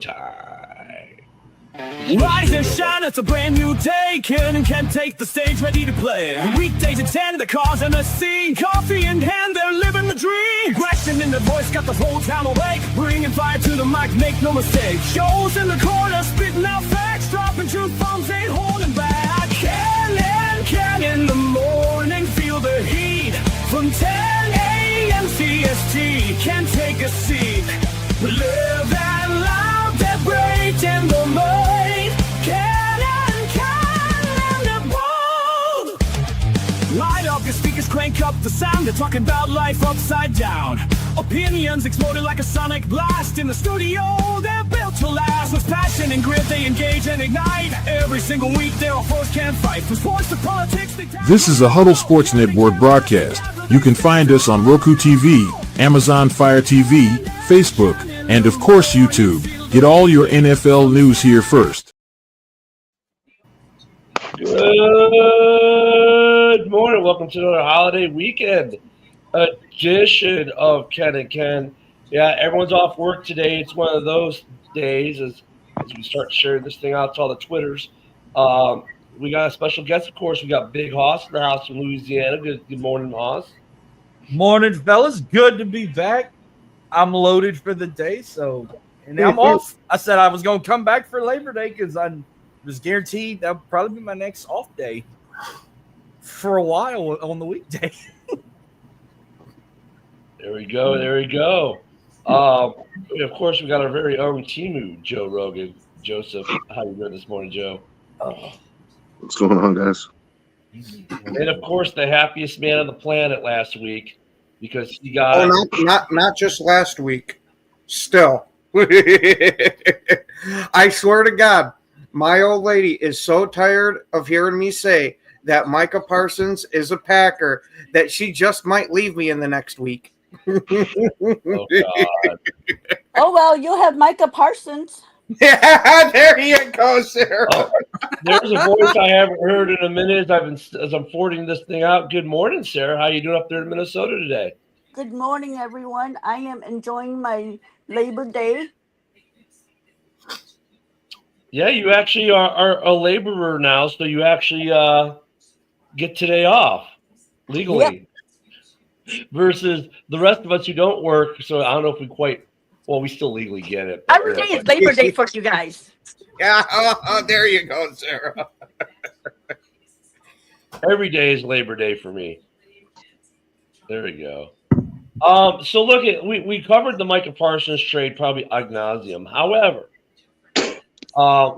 Time. Rise and shine, it's a brand new day. Ken can take the stage, ready to play. Weekdays at 10, the cars and the scene. Coffee in hand, they're living the dream. Aggression in the voice, got the whole town awake. Bringing fire to the mic, make no mistake. Shows in the corner, spitting out facts. Dropping truth bombs, ain't holding back. Ken in the morning, feel the heat. From 10 a.m. CST, can take a seat. Live and loud, they're breaking the mold. Ken and the bold. Light up your speakers, crank up the sound. They're talking about life upside down. Opinions exploded like a sonic blast. In the studio, they're built to last. With passion and grit, they engage and ignite. Every single week, their foes can't fight. From sports to politics, This is a Huddle Sports Network broadcast. You can find us on Roku TV, Amazon Fire TV, Facebook, and of course YouTube. Get all your NFL news here first. Good morning. Welcome to another holiday weekend edition of Ken and Ken. Yeah, everyone's off work today. It's one of those days as we start sharing this thing out to all the Twitters. We got a special guest, of course. We got Big Hoss in the house from Louisiana. Good morning, Hoss. Morning, fellas. Good to be back. I'm loaded for the day, and I'm off. I said I was going to come back for Labor Day because I was guaranteed that would probably be my next off day for a while on the weekday. There we go. Of course, we got our very own Timu, Joe Rogan. Joseph, how you doing this morning, Joe? What's going on, guys? And of course, the happiest man on the planet last week because he got not just last week. Still, I swear to God, my old lady is so tired of hearing me say that Micah Parsons is a Packer that she just might leave me in the next week. Oh, God. Oh, well, you'll have Micah Parsons. Yeah, there you go, Sarah. There's a voice I haven't heard in a minute as I'm forwarding this thing out. Good morning, Sarah. How you doing up there in Minnesota today? Good morning, everyone. I am enjoying my Labor Day. Yeah, you actually are a laborer now, so you actually get today off legally. Yep. Versus the rest of us who don't work. So I don't know if we still legally get it. Every day is Labor Day for you guys. Yeah, there you go, Sarah. Every day is Labor Day for me. There we go. So look we covered the Micah Parsons trade probably ad nauseum. However,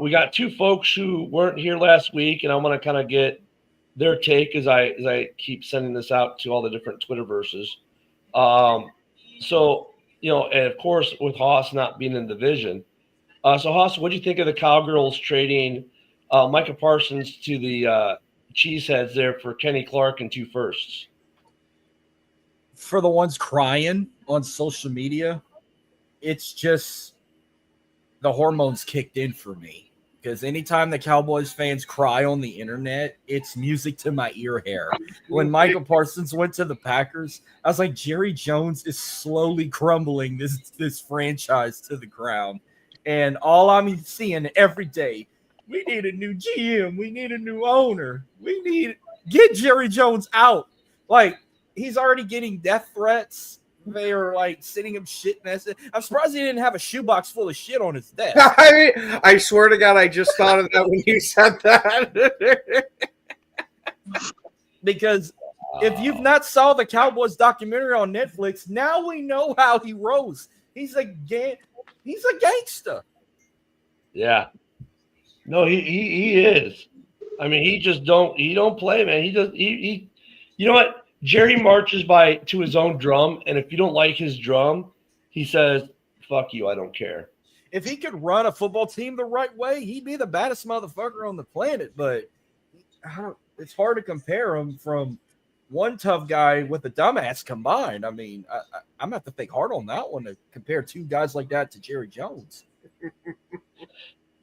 we got two folks who weren't here last week, and I want to kind of get their take as I keep sending this out to all the different Twitterverses. So, and of course, with Hoss not being in the division. So, Hoss, what do you think of the Cowgirls trading Micah Parsons to the Cheeseheads there for Kenny Clark and 2 firsts? For the ones crying on social media, it's just the hormones kicked in for me. Because anytime the Cowboys fans cry on the internet, it's music to my ear hair. When Micah Parsons went to the Packers, I was like, Jerry Jones is slowly crumbling this franchise to the ground. And all I'm seeing every day, we need a new GM. We need a new owner. Get Jerry Jones out. Like, he's already getting death threats. They are like sending him shit messages. I'm surprised he didn't have a shoebox full of shit on his desk. I swear to God, I just thought of that when you said that. Because if you've not saw the Cowboys documentary on Netflix, now we know how he rose. He's a gangster. Yeah. No, he is. I mean, he don't play, man. He you know what? Jerry marches to his own drum, and if you don't like his drum, he says, fuck you, I don't care. If he could run a football team the right way, he'd be the baddest motherfucker on the planet, but it's hard to compare him from one tough guy with a dumbass combined. I mean, I'm going to have to think hard on that one to compare two guys like that to Jerry Jones.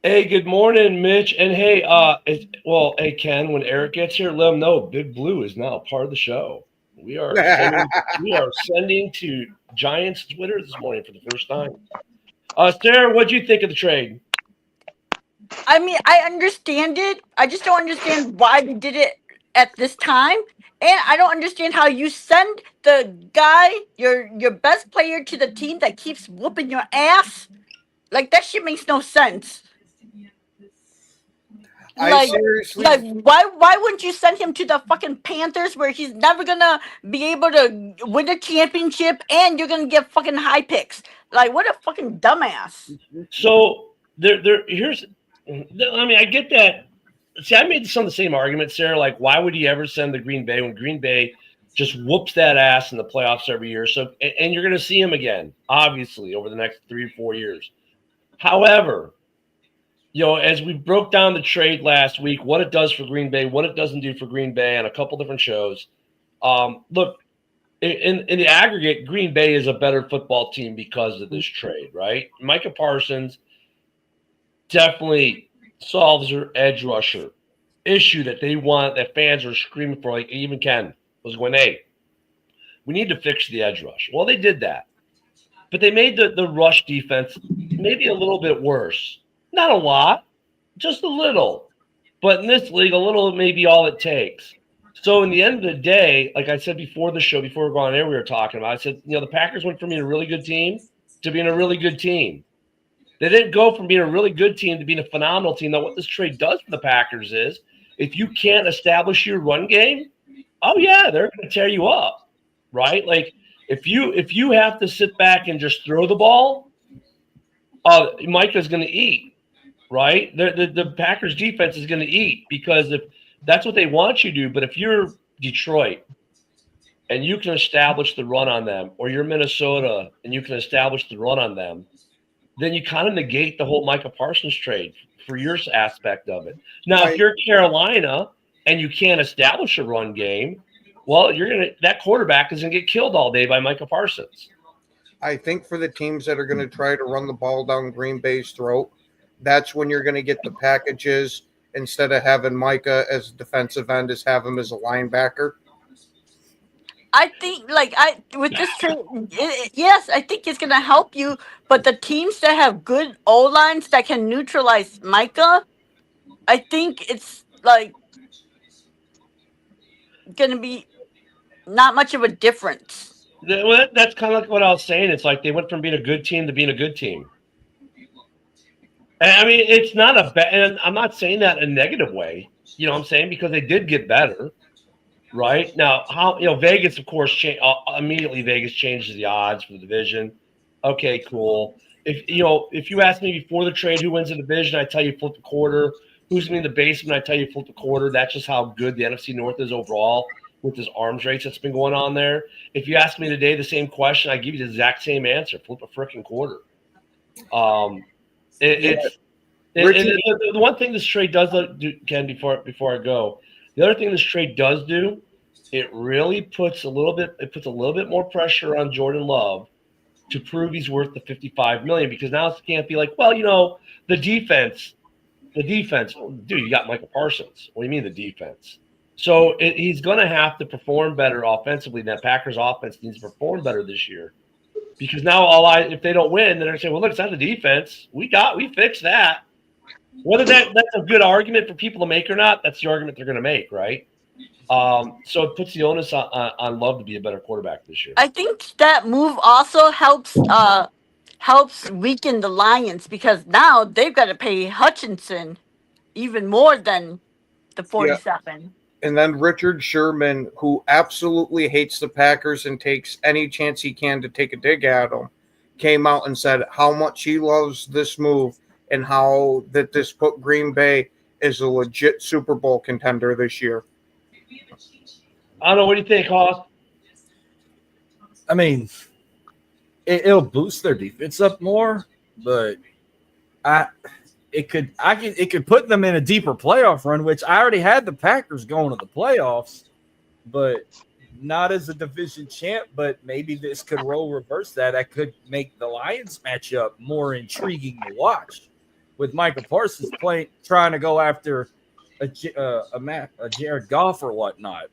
Hey, good morning, Mitch. And hey, hey, Ken, when Eric gets here, let him know Big Blue is now part of the show. We are sending to Giants Twitter this morning for the first time. Sarah, what do you think of the trade? I mean, I understand it. I just don't understand why they did it at this time. And I don't understand how you send the guy, your best player, to the team that keeps whooping your ass. Like, that shit makes no sense. I Like, seriously, why wouldn't you send him to the fucking Panthers where he's never gonna be able to win a championship and you're gonna get fucking high picks? Like, what a fucking dumbass. So here's. I mean, I get that. See, I made some of the same arguments, Sarah. Like, why would he ever send the Green Bay when Green Bay just whoops that ass in the playoffs every year? So, and you're going to see him again, obviously, over the next 3 or 4 years. However, as we broke down the trade last week, what it does for Green Bay, what it doesn't do for Green Bay on a couple different shows. Look, in the aggregate, Green Bay is a better football team because of this trade, right? Micah Parsons definitely solves their edge rusher issue that they want, that fans are screaming for. Like even Ken was going, hey, we need to fix the edge rush. Well, they did that, but they made the rush defense maybe a little bit worse. Not a lot, just a little. But in this league, a little may be all it takes. So in the end of the day, like I said before the show, before we were going there, we were talking about, I said, the Packers went from being a really good team to being a really good team. They didn't go from being a really good team to being a phenomenal team. Now, what this trade does for the Packers is if you can't establish your run game, oh, yeah, they're going to tear you up, right? Like if you have to sit back and just throw the ball, Micah's going to eat, right? The Packers defense is going to eat because if that's what they want you to do. But if you're Detroit and you can establish the run on them, or you're Minnesota and you can establish the run on them, then you kind of negate the whole Micah Parsons trade for your aspect of it. Now, if you're Carolina and you can't establish a run game, well, that quarterback is gonna get killed all day by Micah Parsons. I think for the teams that are going to try to run the ball down Green Bay's throat, that's when you're going to get the packages instead of having Micah as a defensive end, is have him as a linebacker. I think, with this trade, yes, I think it's gonna help you. But the teams that have good O lines that can neutralize Micah, I think it's gonna be not much of a difference. Well, that's kind of like what I was saying. It's like they went from being a good team to being a good team. And I mean, it's not and I'm not saying that in a negative way. You know what I'm saying? Because they did get better. Right now, how Vegas, of course, immediately Vegas changes the odds for the division. Okay, cool. If you asked me before the trade who wins the division, I tell you flip the quarter. Who's going to be in the basement? I tell you flip the quarter. That's just how good the NFC North is overall with this arms race that's been going on there. If you ask me today the same question, I give you the exact same answer: flip a freaking quarter. The one thing this trade does do, Ken, before I go. The other thing this trade does do, it really puts a little bit more pressure on Jordan Love to prove he's worth the $55 million, because now it can't be like, well, the defense, dude, you got Micah Parsons. What do you mean the defense? So he's going to have to perform better offensively. That Packers offense needs to perform better this year, because now if they don't win, then they're going to say, well, look, it's not the defense. We fixed that. Whether that's a good argument for people to make or not, that's the argument they're going to make, right? So it puts the onus on Love to be a better quarterback this year. I think that move also helps weaken the Lions, because now they've got to pay Hutchinson even more than the 47. Yeah. And then Richard Sherman, who absolutely hates the Packers and takes any chance he can to take a dig at them, came out and said how much he loves this move and how that this put Green Bay as a legit Super Bowl contender this year. I don't know. What do you think, Hoss? I mean, it'll boost their defense up more, but it could put them in a deeper playoff run, which I already had the Packers going to the playoffs, but not as a division champ. But maybe this could reverse that. That could make the Lions matchup more intriguing to watch, with Micah Parsons trying to go after a Jared Goff or whatnot.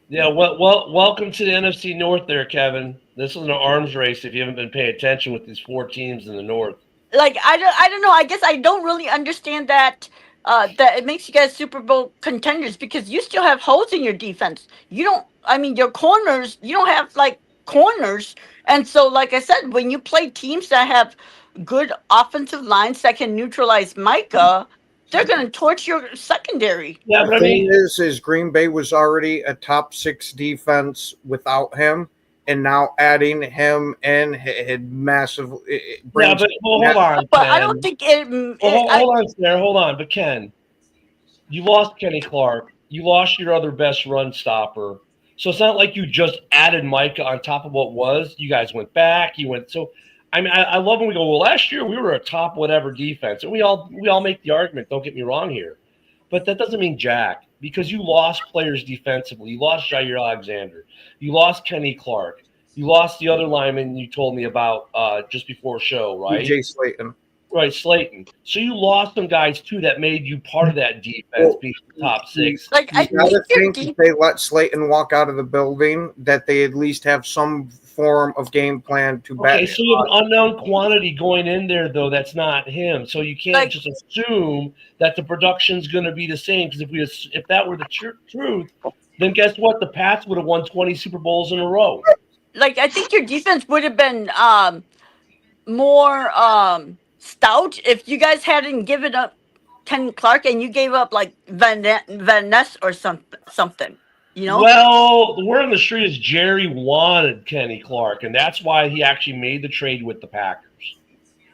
Yeah, well, welcome to the NFC North there, Kevin. This is an arms race if you haven't been paying attention with these 4 teams in the North. Like I don't know. I guess I don't really understand that. That it makes you guys Super Bowl contenders because you still have holes in your defense. You don't. I mean, your corners. You don't have like corners, and so like I said, when you play teams that have good offensive lines that can neutralize Micah, they're going to torch your secondary. Yeah, The but I thing mean, is Green Bay was already a top 6 defense without him, and now adding him in had massive. It yeah, brings but well, hold on, But I Ken. don't think it. Well, hold on, Sarah. Hold on, but Ken, you lost Kenny Clark. You lost your other best run stopper. So it's not like you just added Micah on top of what was. You guys went back. You went so. I mean, I love when we go. Well, last year we were a top whatever defense, and we all make the argument. Don't get me wrong here, but that doesn't mean jack because you lost players defensively. You lost Jair Alexander. You lost Kenny Clark. You lost the other lineman you told me about just before show, right? Jay Slayton. Right, Slayton. So you lost some guys too that made you part of that defense, being top 6. Like I You gotta think your think if they let Slayton walk out of the building, that they at least have some form of game plan to back. Okay, so you have an unknown quantity going in there, though. That's not him. So you can't Like- just assume that the production's going to be the same. Because if that were the truth, then guess what? The Pats would have won 20 Super Bowls in a row. like I think your defense would have been more stout if you guys hadn't given up Ken Clark and you gave up like Van Ness or something. You know? Well, the word on the street is Jerry wanted Kenny Clark, and that's why he actually made the trade with the Packers.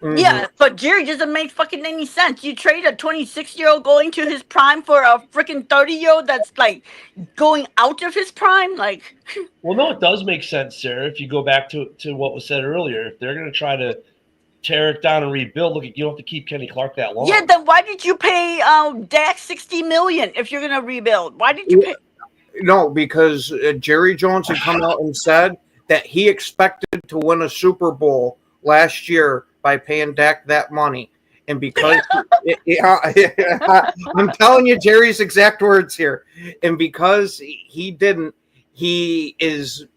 Mhm. Yeah, but Jerry doesn't make fucking any sense. You trade a 26-year-old going to his prime for a freaking 30-year-old that's like going out of his prime. Like, Well, no, it does make sense, Sarah. If you go back to what was said earlier, if they're going to try to tear it down and rebuild, look, you don't have to keep Kenny Clark that long. yeah, then why did you pay Dak $60 million if you're gonna rebuild? Why did you pay? No, because Jerry Jones had come out and said that he expected to win a Super Bowl last year by paying Dak that money. And because I'm telling you Jerry's exact words here. And because he didn't, this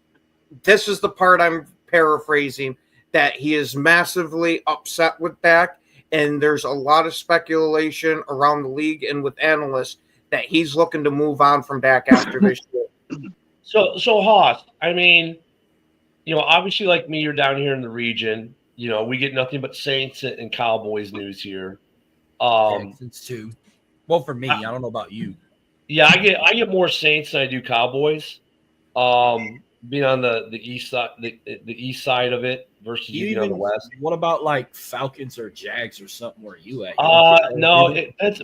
is the part I'm paraphrasing, that he is massively upset with Dak. And there's a lot of speculation around the league and with analysts that he's looking to move on from Dak after this year. So Haas, I mean, obviously, like me, you're down here in the region. We get nothing but Saints and Cowboys news here. Texans too. Well, for me, I don't know about you. Yeah, I get more Saints than I do Cowboys. Being on the east side, the east side of it versus you on the west. What about like Falcons or Jags or something? Where you at? No,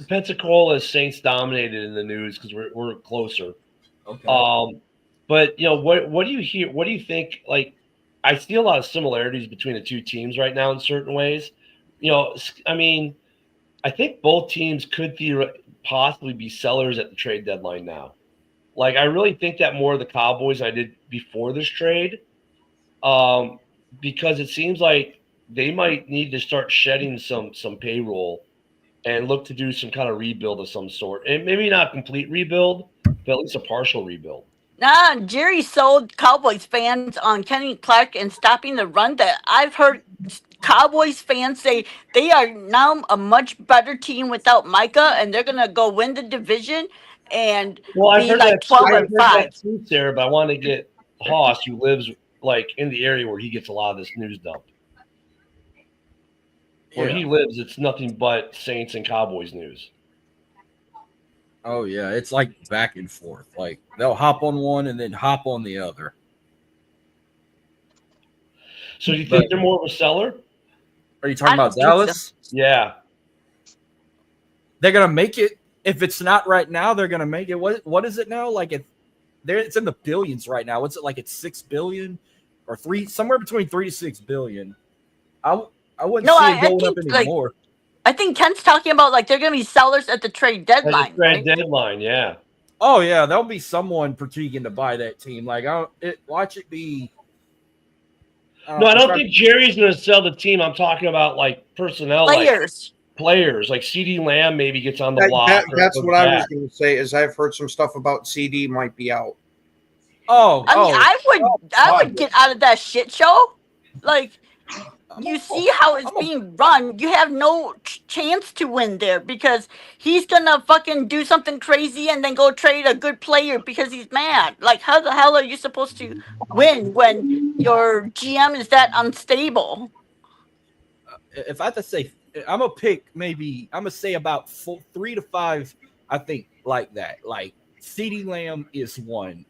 Pensacola is Saints dominated in the news because we're closer. Okay. But what do you hear? What do you think? Like, I see a lot of similarities between the two teams right now in certain ways. I mean, I think both teams could possibly be sellers at the trade deadline now. Like, I really think that more of the Cowboys than I did before this trade, because it seems like they might need to start shedding some payroll and look to do some kind of rebuild of some sort, and maybe not complete rebuild, but at least a partial rebuild. Nah, Jerry sold Cowboys fans on Kenny Clark and stopping the run. That I've heard Cowboys fans say they are now a much better team without Micah, and they're gonna go win the division and I've be heard like that 12-5. too, Sarah, but I want to get Haas, who lives like in the area where he gets a lot of this news dump. Where he lives, it's nothing but Saints and Cowboys news. Oh yeah, it's like back and forth. Like they'll hop on one and then hop on the other. So do you think they're more of a seller? Are you talking I don't about think Dallas? Yeah. They're gonna make it. If it's not right now, they're gonna make it. What is it now? Like it's in the billions right now. What's it like? It's 6 billion or somewhere between 3 to 6 billion. I wouldn't No, see I it going up think, like, anymore. I think Ken's talking about like they're gonna be sellers at the trade deadline. Trade Right? deadline, yeah. Oh yeah, there'll be someone critiquing to buy that team. Like watch it be. No, I don't think Jerry's going to sell the team. I'm talking about like personnel, Players. like players. Like CD Lamb maybe gets on the block. That's what I was going to say. Is I've heard some stuff about CD might be out. I mean, I would get out of that shit show. Like, you see how it's being run. You have no chance to win there because he's gonna fucking do something crazy and then go trade a good player because he's mad. Like, how the hell are you supposed to win when your GM is that unstable? If I had to say, I'm gonna pick maybe I'm gonna say about 3 to 5. I think like that. Like CeeDee Lamb is one.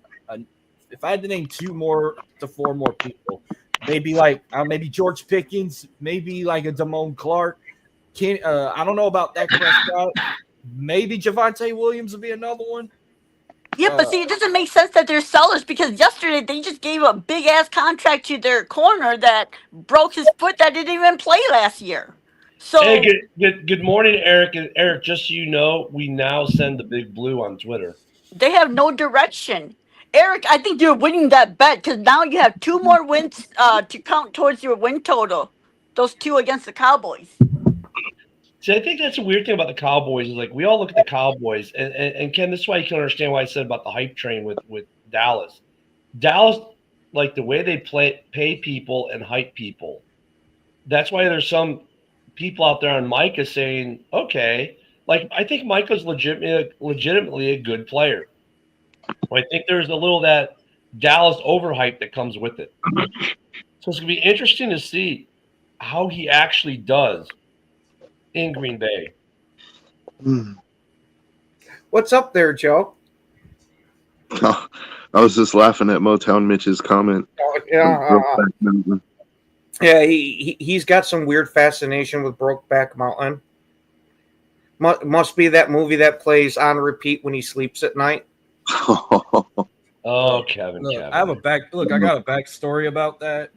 If I had to name 2 more to 4 more people, maybe like maybe George Pickens, maybe like a Damone Clark. I don't know about that Prescott. Maybe Javonte Williams would be another one. Yeah, but see, it doesn't make sense that they're sellers because yesterday they just gave a big ass contract to their corner that broke his foot that didn't even play last year. So Hey, good morning, Eric. And Eric, just so you know, we now send the big blue on Twitter. they have no direction. Eric, I think you're winning that bet because now you have 2 more wins to count towards your win total. Those 2 against the Cowboys. See, I think that's a weird thing about the Cowboys is like we all look at the Cowboys, and Ken, this is why you can understand why I said about the hype train with Dallas. Dallas, like the way they pay people and hype people. That's why there's some people out there on Micah saying, okay, like I think Micah's legitimately a good player. But I think there's a little that Dallas overhype that comes with it. So it's gonna be interesting to see how he actually does in Green Bay. What's up there, Joe? I was just laughing at Motown Mitch's comment. Yeah, he's got some weird fascination with Brokeback Mountain. Must be that movie that plays on repeat when he sleeps at night. Oh, Kevin. I have I got a backstory about that.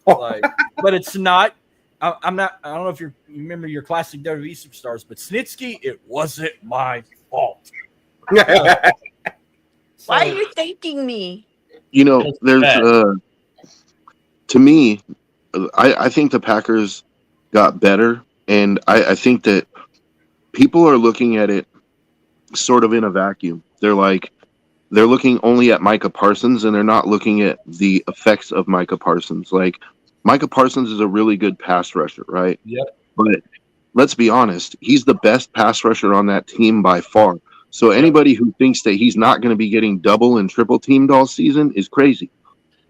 Like, but it's not. I'm not. I don't know if you remember your classic WWE superstars, but Snitsky, it wasn't my fault. Why are you thanking me? You know, there's to me, I think the Packers got better, and I think that people are looking at it sort of in a vacuum. They're looking only at Micah Parsons, and they're not looking at the effects of Micah Parsons. Like, Micah Parsons is a really good pass rusher, right? Yep. But let's be honest, he's the best pass rusher on that team by far. So anybody who thinks that he's not going to be getting double and triple teamed all season is crazy.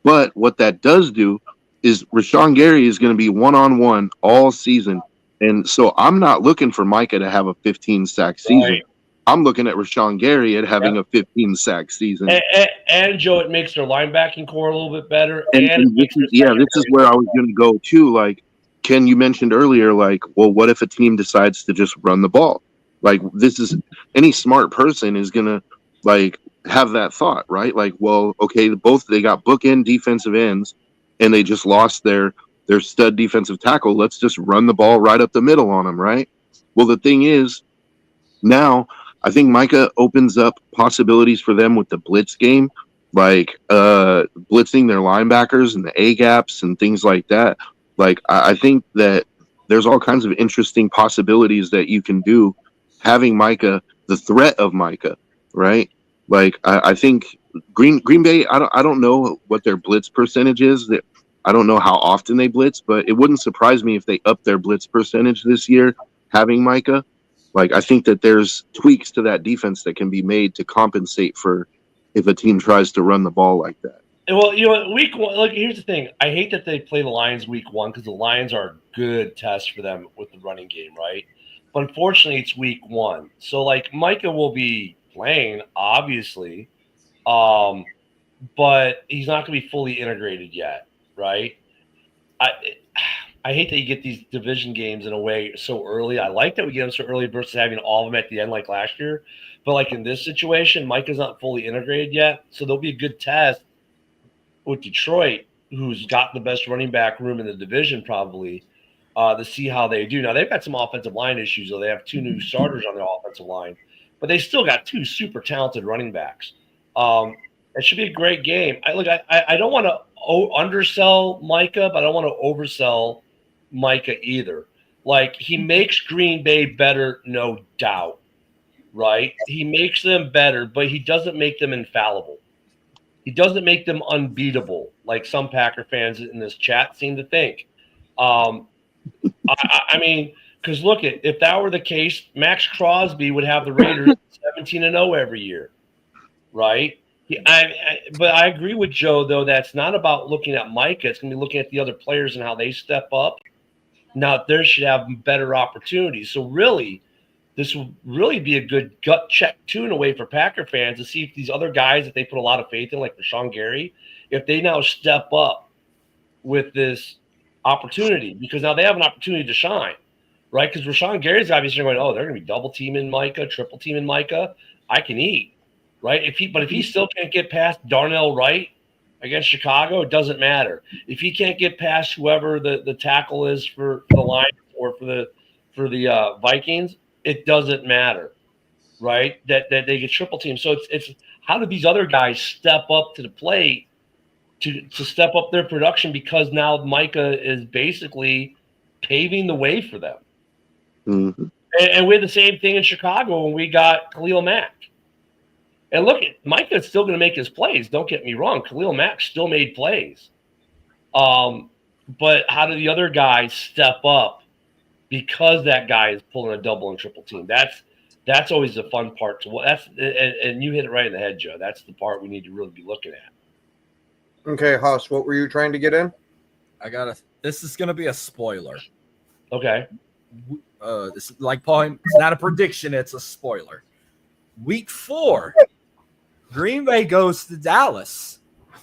But what that does do is Rashawn Gary is going to be one-on-one all season. And so I'm not looking for Micah to have a 15-sack season. Right. I'm looking at Rashawn Gary at having a 15-sack season. And Joe, it makes their linebacking core a little bit better. And this is where I was going to go too. Like Ken, you mentioned earlier, like, well, what if a team decides to just run the ball? Like, this is any smart person is going to like have that thought, right? Like, well, okay, they got bookend defensive ends, and they just lost their stud defensive tackle. Let's just run the ball right up the middle on them, right? Well, the thing is, now I think Micah opens up possibilities for them with the blitz game, like blitzing their linebackers and the A gaps and things like that. Like, I think that there's all kinds of interesting possibilities that you can do having Micah, the threat of Micah, right? Like, I think Green Bay, I don't know what their blitz percentage is. I don't know how often they blitz, but it wouldn't surprise me if they up their blitz percentage this year having Micah. Like, I think that there's tweaks to that defense that can be made to compensate for if a team tries to run the ball like that. Well, you know, week one, look, here's the thing. I hate that they play the Lions week one because the Lions are a good test for them with the running game, right? But unfortunately, it's week one. So, like, Micah will be playing, obviously, but he's not going to be fully integrated yet, right? I hate that you get these division games in a way so early. I like that we get them so early versus having all of them at the end like last year. But, like, in this situation, Micah's not fully integrated yet, so there'll be a good test with Detroit, who's got the best running back room in the division probably, to see how they do. Now, they've got some offensive line issues, though. They have 2 new starters on the offensive line, but they still got 2 super talented running backs. It should be a great game. I don't want to undersell Micah, but I don't want to oversell Micah either. Like, he makes Green Bay better, no doubt, right? He makes them better, but he doesn't make them infallible. He doesn't make them unbeatable, like some Packer fans in this chat seem to think. I mean, because look, if that were the case, Max Crosby would have the Raiders 17-0 every year, right? But I agree with Joe, though, that's not about looking at Micah. It's going to be looking at the other players and how they step up. Now, they should have better opportunities. So, really, this will really be a good gut check, too, in a way for Packer fans to see if these other guys that they put a lot of faith in, like Rashawn Gary, if they now step up with this opportunity. Because now they have an opportunity to shine, right? Because Rashawn Gary's obviously going, oh, they're going to be double teaming Micah, triple teaming Micah. I can eat. Right? But if he still can't get past Darnell Wright against Chicago, it doesn't matter. If he can't get past whoever the tackle is for the Lions or for the Vikings, it doesn't matter. Right? That they get triple team. So it's how do these other guys step up to the plate to step up their production, because now Micah is basically paving the way for them. Mm-hmm. And we had the same thing in Chicago when we got Khalil Mack. And look, Micah's still going to make his plays. Don't get me wrong. Khalil Mack still made plays. But how do the other guys step up because that guy is pulling a double and triple team? That's always the fun part. And you hit it right in the head, Joe. That's the part we need to really be looking at. Okay, Huss, what were you trying to get in? This is going to be a spoiler. Okay. This is like Paul. It's not a prediction. It's a spoiler. Week 4. Green Bay goes to Dallas.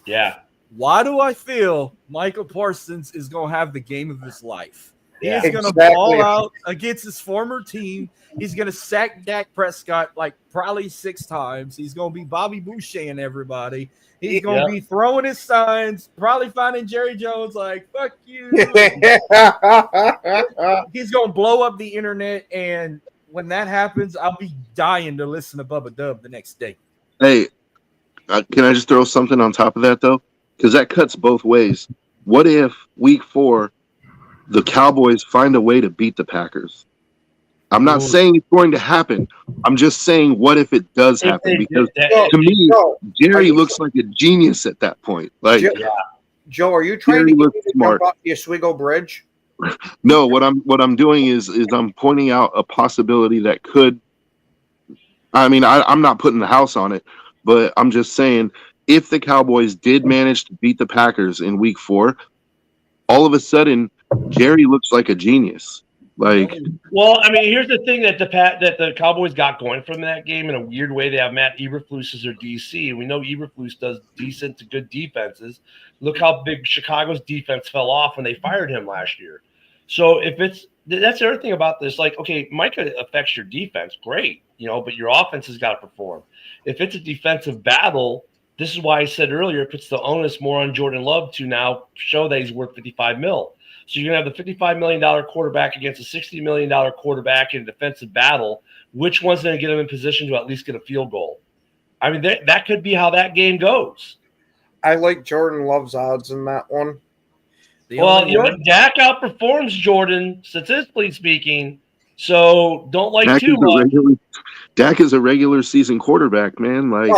Yeah. Why do I feel Michael Parsons is going to have the game of his life? Yeah. He's going to ball out against his former team. He's going to sack Dak Prescott like probably 6 times. He's going to be Bobby Boucher and everybody. He's going to be throwing his signs, probably finding Jerry Jones like, fuck you. He's going to blow up the internet, and when that happens, I'll be dying to listen to Bubba Dub the next day. Hey, can I just throw something on top of that, though? Because that cuts both ways. What if week 4, the Cowboys find a way to beat the Packers? I'm not saying it's going to happen. I'm just saying, what if it does happen? Because to me, Jerry looks like a genius at that point. Like, Joe, are you trying to get me to jump off the Oswego Bridge? No, what I'm doing is I'm pointing out a possibility that could. I mean, I'm not putting the house on it, but I'm just saying, if the Cowboys did manage to beat the Packers in week 4, all of a sudden Jerry looks like a genius. Like, well, I mean, here's the thing that the Cowboys got going from that game in a weird way. They have Matt Eberflus as their DC. We know Eberflus does decent to good defenses. Look how big Chicago's defense fell off when they fired him last year. So that's the other thing about this. Like, okay, Micah affects your defense, great, but your offense has got to perform. If it's a defensive battle, this is why I said earlier, it puts the onus more on Jordan Love to now show that he's worth $55 million. So you're going to have the $55 million quarterback against a $60 million quarterback in a defensive battle. Which one's going to get him in position to at least get a field goal? I mean, that could be how that game goes. I like Jordan Love's odds in that one. Dak outperforms Jordan, statistically speaking, so don't like too much. Dak is a regular season quarterback, man. Like,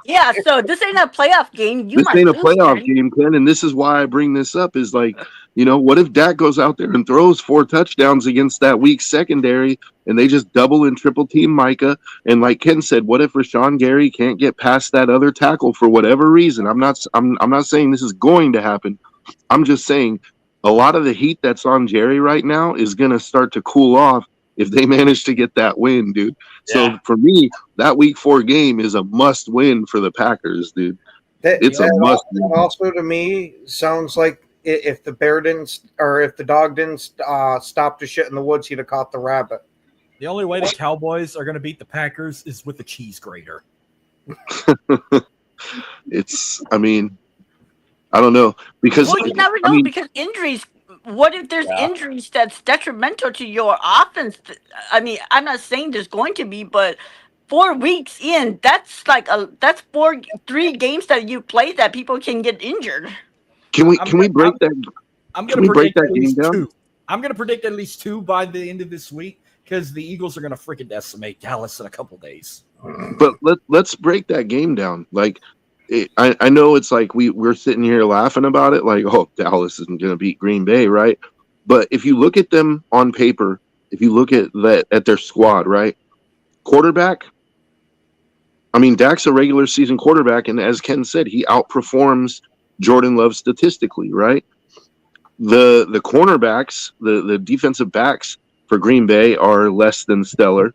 yeah. So this ain't a playoff game. This ain't a playoff game, Ken. And this is why I bring this up. Is like, what if Dak goes out there and throws 4 touchdowns against that weak secondary, and they just double and triple team Micah? And like Ken said, what if Rashawn Gary can't get past that other tackle for whatever reason? I'm not saying this is going to happen. I'm just saying a lot of the heat that's on Jerry right now is going to start to cool off if they manage to get that win, dude. Yeah. So for me, that week 4 game is a must win for the Packers, dude. It's a must win. Also, to me, sounds like if the dog didn't stop the shit in the woods, he'd have caught the rabbit. The only way the Cowboys are going to beat the Packers is with a cheese grater. I don't know, because you never know, because injuries. What if there's injuries that's detrimental to your offense? I mean, I'm not saying there's going to be, but 4 weeks in, that's 3 games that you play that people can get injured. Can we break that? I'm going to predict at least 2. I'm going to predict at least 2 by the end of this week, because the Eagles are going to freaking decimate Dallas in a couple days. But let's break that game down. Like, I know it's like we're sitting here laughing about it, like, oh, Dallas isn't going to beat Green Bay, right? But if you look at them on paper, if you look at their squad, right? Quarterback, I mean, Dak's a regular season quarterback, and as Ken said, he outperforms Jordan Love statistically, right? The cornerbacks, the defensive backs for Green Bay are less than stellar.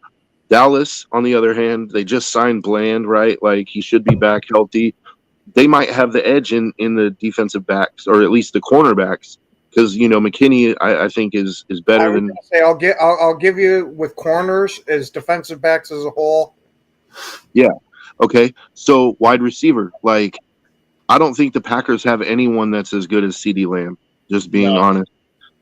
Dallas, on the other hand, they just signed Bland, right? Like, he should be back healthy. They might have the edge in the defensive backs, or at least the cornerbacks, because McKinney, I think is better than. Say I'll give you with corners as defensive backs as a whole. Yeah. Okay. So wide receiver, like, I don't think the Packers have anyone that's as good as CeeDee Lamb. Just being honest,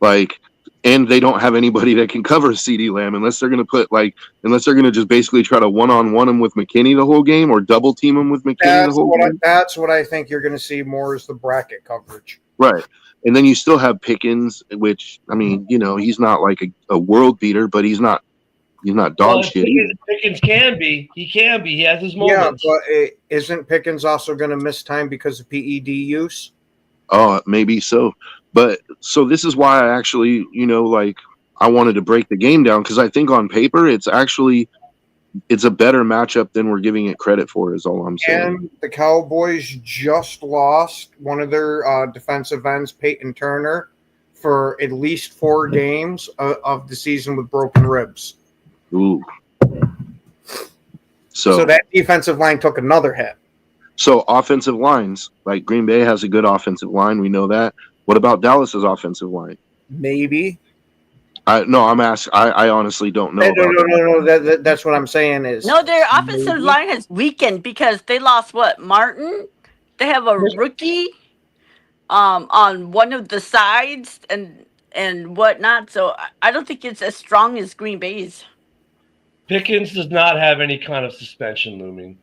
like, and they don't have anybody that can cover CeeDee Lamb unless they're going to just basically try to one-on-one him with McKinney the whole game, or double team him with McKinney the whole game. That's what I think you're going to see more is the bracket coverage. Right. And then you still have Pickens, which, I mean, he's not like a world beater, but he's not dog shit. Pickens can be. He can be. He has his moments. Yeah, but isn't Pickens also going to miss time because of PED use? Oh, maybe so. But so this is why I actually, I wanted to break the game down, because I think on paper it's a better matchup than we're giving it credit for, is all I'm saying. And the Cowboys just lost one of their defensive ends, Peyton Turner, for at least 4 games of the season with broken ribs. Ooh. So that defensive line took another hit. So offensive lines, like Green Bay has a good offensive line. We know that. What about Dallas's offensive line? Maybe. I'm asking. I honestly don't know. No. That's what I'm saying is. No, their offensive line has weakened because they lost Martin. They have a rookie on one of the sides and whatnot. So I don't think it's as strong as Green Bay's. Pickens does not have any kind of suspension looming.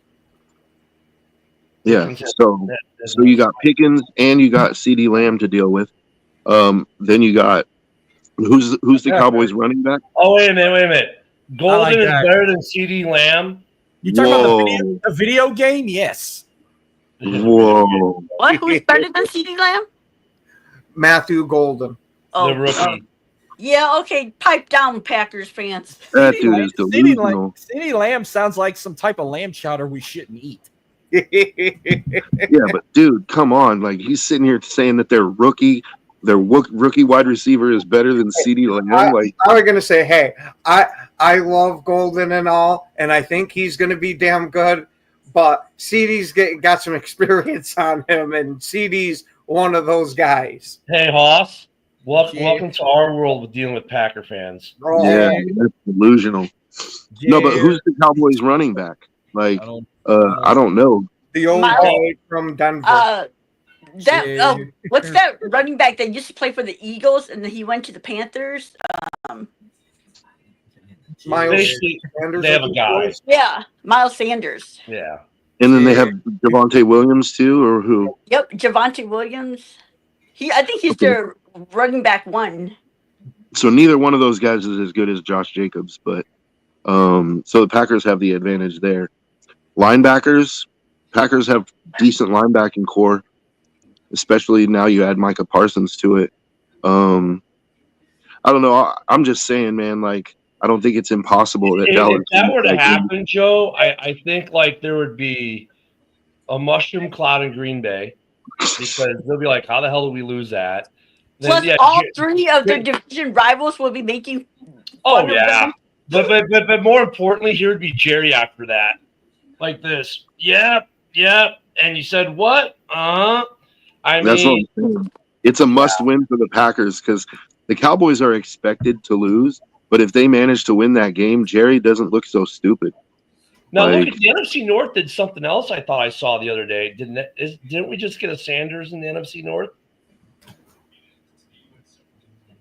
Yeah, so you got Pickens and you got CeeDee Lamb to deal with. Then you got who's the Cowboys running back? Oh, wait a minute. Golden is better than CeeDee Lamb. You talking about the video game? Yes. Whoa. What? Who's better than CeeDee Lamb? Matthew Golden. The rookie. Yeah, okay. Pipe down, Packers fans. That dude is delusional. CeeDee Lamb sounds like some type of lamb chowder we shouldn't eat. Yeah, but dude, come on! Like, he's sitting here saying that their rookie wide receiver is better than CeeDee Lamb. I was gonna say, hey, I love Golden and all, and I think he's gonna be damn good. But CeeDee's got some experience on him, and CeeDee's one of those guys. Hey, Hoss, welcome to our world with dealing with Packer fans. Oh, yeah, that's delusional. Yeah. No, but who's the Cowboys running back? Like, I don't know. The old guy from Denver. What's that running back that used to play for the Eagles and then he went to the Panthers? Miles Sanders. They have a guy. Yeah, Miles Sanders. Yeah. And then they have Javonte Williams too, or who? Yep, Javonte Williams. I think he's their running back 1. So neither one of those guys is as good as Josh Jacobs, but so the Packers have the advantage there. Linebackers, Packers have decent linebacking core, especially now you add Micah Parsons to it. I don't know. I'm just saying, man, like, I don't think it's impossible that Dallas. If that were to happen, Joe, I think like there would be a mushroom cloud in Green Bay because they'll be like, how the hell did we lose that? Plus, all 3 of their division rivals will be making. Oh yeah, but more importantly, here would be Jerry after that, like this. Yep, and you said what? That's what I'm saying. It's a must-win for the Packers because the Cowboys are expected to lose, but if they manage to win that game, Jerry doesn't look so stupid. Now look at the NFC North did something else. I thought I saw the other day. Didn't we just get a Sanders in the NFC North?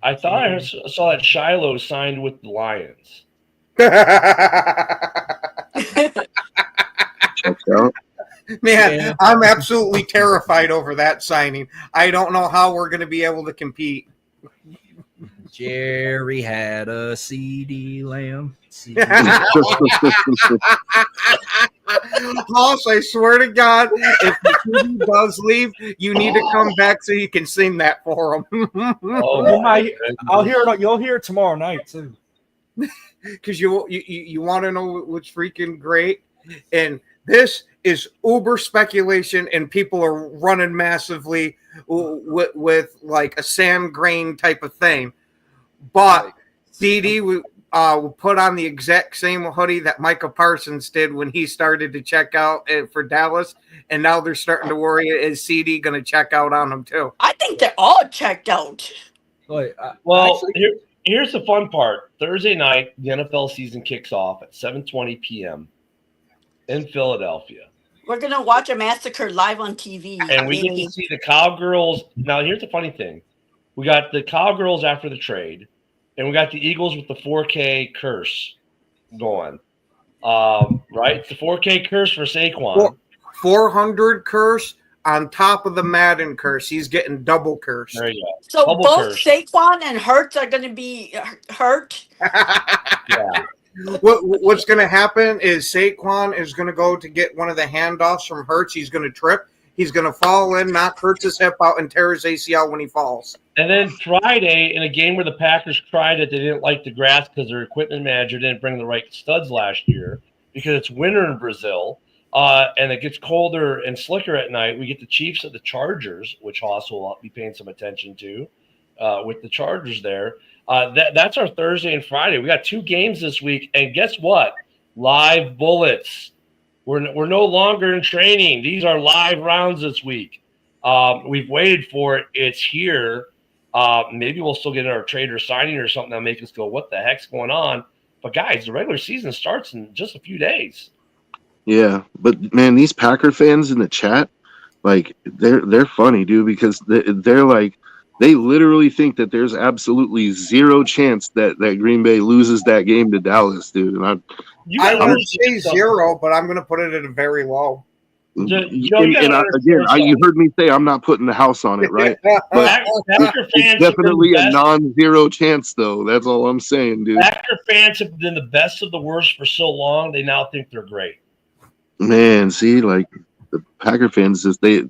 I thought I saw that Shiloh signed with the Lions. Man, I'm absolutely terrified over that signing. I don't know how we're going to be able to compete. Jerry had a CeeDee Lamb. Hoss, I swear to God, if the CD does leave, you need to come back so you can sing that for him. Oh, You might, I'll goodness. hear it. You'll hear it tomorrow night too. Because you want to know what's freaking great, and this is uber speculation, and people are running massively with like a sand grain type of thing. But CD will put on the exact same hoodie that Micah Parsons did when he started to check out for Dallas, and now they're starting to worry, is CD going to check out on him too? I think they're all checked out. Like, Well, actually, here's the fun part. Thursday night, the NFL season kicks off at 7:20 p.m. in Philadelphia. We're gonna watch a massacre live on TV. And we get to see the Cowgirls. Now, here's the funny thing. We got the Cowgirls after the trade, and we got the Eagles with the 4K curse going. Right? It's the 4K curse for Saquon. 400 curse on top of the Madden curse. He's getting double curse. There you go. So Double both curse. Saquon and Hurts are gonna be hurt. Yeah. What's going to happen is Saquon is going to go to get one of the handoffs from Hurts. He's going to trip. He's going to fall in, knock Hurts' hip out, and tear his ACL when he falls. And then Friday, in a game where the Packers cried that they didn't like the grass because their equipment manager didn't bring the right studs last year because it's winter in Brazil and it gets colder and slicker at night, we get the Chiefs at the Chargers, which Hoss will be paying some attention to with the Chargers there. That's our Thursday and Friday. We got 2 games this week, and guess what? Live bullets. We're no longer in training. These are live rounds this week. We've waited for it. It's here. Maybe we'll still get our trader signing or something that'll make us go, what the heck's going on? But guys, the regular season starts in just a few days. Yeah, but man, these Packer fans in the chat, like they're funny, dude, because they're like, they literally think that there's absolutely zero chance that Green Bay loses that game to Dallas, dude. And I would say 0, but I'm going to put it at a very low. you heard me say I'm not putting the house on it, right? But Packer fans it's definitely a non-zero chance, though. That's all I'm saying, dude. Packer fans have been the best of the worst for so long, they now think they're great. Man, see, like the Packer fans, they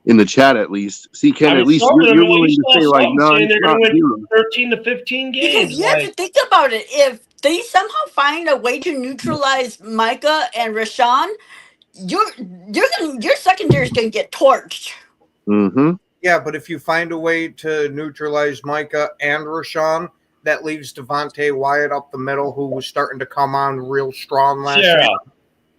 in the chat at least. See, Ken, at least you're willing to say like, no, they're not going to zero. win 13 to 15 games. Because you have to think about it. If they somehow find a way to neutralize Micah and Rashawn, your secondary is going to get torched. Mm-hmm. Yeah, but if you find a way to neutralize Micah and Rashawn, that leaves Devontae Wyatt up the middle, who was starting to come on real strong last year.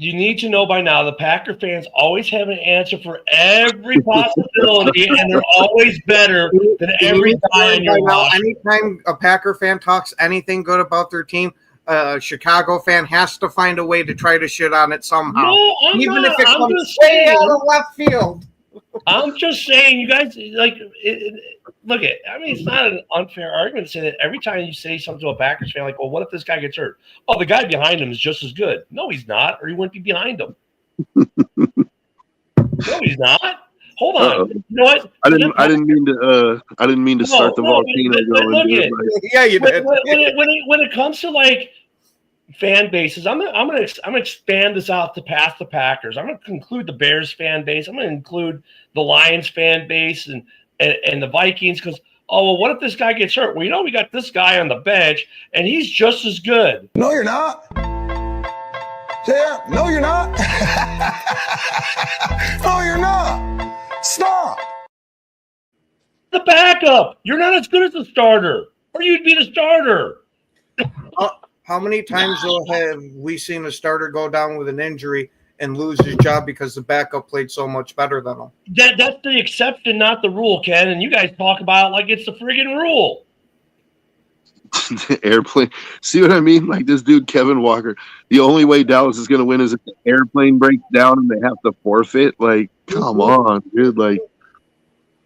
You need to know by now the Packer fans always have an answer for every possibility, and they're always better than every guy in your roster. Anytime a Packer fan talks anything good about their team, a Chicago fan has to find a way to try to shit on it somehow. No, Even if it comes way out of left field. I'm just saying, you guys, like, look at. I mean, it's not an unfair argument to say that every time you say something to a Packers fan, like, well, what if this guy gets hurt? Oh, the guy behind him is just as good. No, he's not, or he wouldn't be behind him. No, he's not. Hold on. Uh-oh. You know what? I didn't mean to start the volcano going. Yeah, you did. When it comes to like fan bases, I'm gonna expand this out to past the Packers. I'm gonna include the Bears fan base. I'm gonna include the Lions fan base and the Vikings, because what if this guy gets hurt? Well, we got this guy on the bench and he's just as good. No, you're not. Yeah, no, you're not. No, you're not. Stop. The backup. You're not as good as the starter, or you'd be the starter. How many times have we seen a starter go down with an injury and lose his job because the backup played so much better than him? That's the exception, not the rule, Ken. And you guys talk about it like it's the friggin' rule. Airplane. See what I mean? Like this dude, Kevin Walker. The only way Dallas is going to win is if the airplane breaks down and they have to forfeit. Like, come on, dude. Like,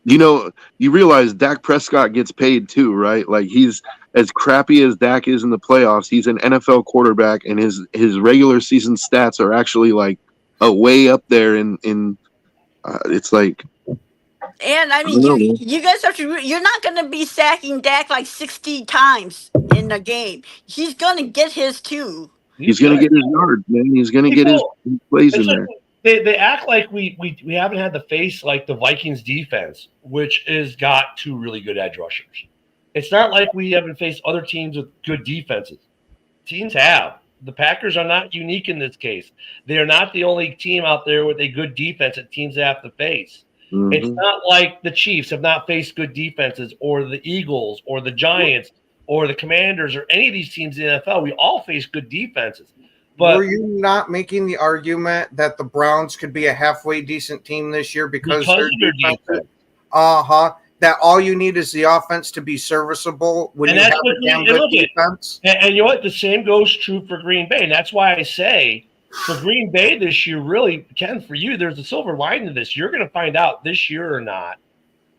you realize Dak Prescott gets paid too, right? Like, he's as crappy as Dak is in the playoffs. He's an NFL quarterback, and his regular season stats are actually like way up there. It's like. And I mean, you guys have to. You're not going to be sacking Dak like 60 times in a game. He's going to get his too. He's going to get his yards, man. He's going to get his plays in there. They act like we haven't had to face like the Vikings defense, which has got 2 really good edge rushers. It's not like we haven't faced other teams with good defenses. Teams have. The Packers are not unique in this case. They are not the only team out there with a good defense that teams have to face. Mm-hmm. It's not like the Chiefs have not faced good defenses, or the Eagles, or the Giants, or the Commanders, or any of these teams in the NFL. We all face good defenses. But were you not making the argument that the Browns could be a halfway decent team this year because of their defense? That all you need is the offense to be serviceable when you have a damn good defense. And you know what? The same goes true for Green Bay. And that's why I say for Green Bay this year, really, Ken, for you, there's a silver lining to this. You're going to find out this year or not.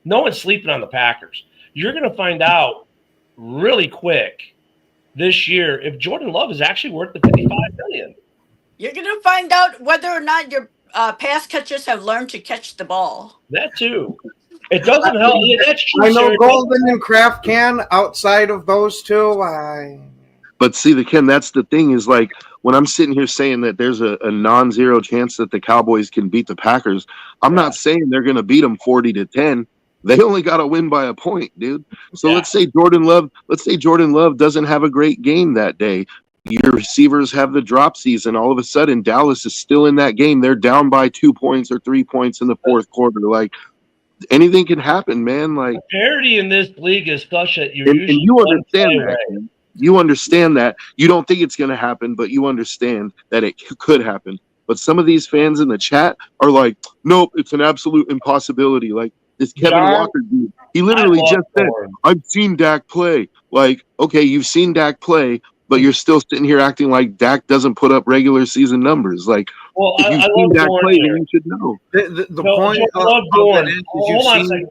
No one's sleeping on the Packers. You're going to find out really quick this year if Jordan Love is actually worth the $55 million. You're going to find out whether or not your pass catchers have learned to catch the ball. That too. It doesn't help. Yeah, that's true. I know Golden and Kraft can. Outside of those two, But see, Ken, that's the thing is like when I'm sitting here saying that there's a non-zero chance that the Cowboys can beat the Packers, I'm not saying they're going to beat them 40-10. They only got to win by a point, dude. So let's say Jordan Love doesn't have a great game that day. Your receivers have the drop season. All of a sudden, Dallas is still in that game. They're down by 2 points or 3 points in the fourth quarter. Like anything can happen, man. Like parity in this league is such that you understand that. Right? You understand that. You don't think it's going to happen, but you understand that it could happen. But some of these fans in the chat are like, "Nope, it's an absolute impossibility." Like. This Kevin Walker dude, he literally just said, I've seen Dak play. Like, okay, you've seen Dak play, but you're still sitting here acting like Dak doesn't put up regular season numbers. Like, if you've seen Dak play, then you should know. The point I love Dorn. Hold on a second.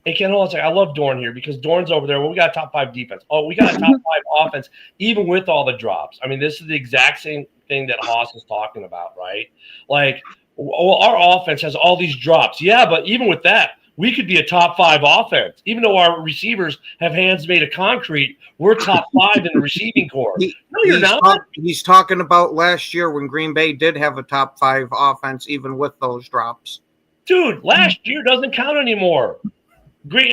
Hey, Ken, hold on a second. I love Dorn here because Dorn's over there. Well, we got a top 5 defense. Oh, we got a top 5 offense, even with all the drops. I mean, this is the exact same thing that Haas is talking about, right? Like, well, our offense has all these drops. Yeah, but even with that, we could be a top 5 offense. Even though our receivers have hands made of concrete, we're top 5 in the receiving corps. No, you're not. He's talking about last year when Green Bay did have a top 5 offense, even with those drops. Dude, last year doesn't count anymore. Green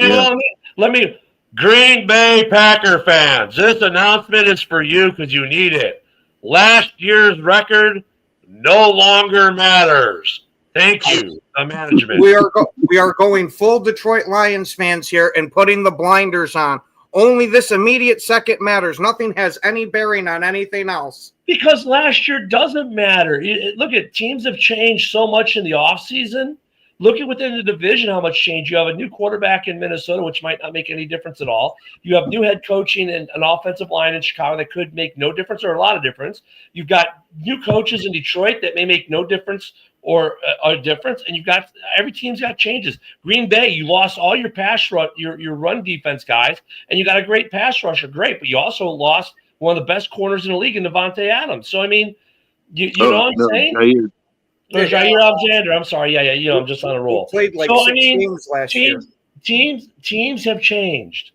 Bay Packer fans, this announcement is for you because you need it. Last year's record no longer matters. Thank you, management. We are going full Detroit Lions fans here and putting the blinders on. Only this immediate second matters. Nothing has any bearing on anything else. Because last year doesn't matter. Look at teams have changed so much in the offseason. Look at within the division how much change. You have a new quarterback in Minnesota, which might not make any difference at all. You have new head coaching and an offensive line in Chicago that could make no difference or a lot of difference. You've got new coaches in Detroit that may make no difference or a difference, and you've got every team's got changes. Green Bay, you lost all your pass rush, your run defense guys, and you got a great pass rusher, great, but you also lost one of the best corners in the league in Devontae Adams. So I mean, you know what I'm saying? Jair Alexander. I'm sorry. Yeah. I'm just on a roll. He played like 6 games last year. Teams have changed.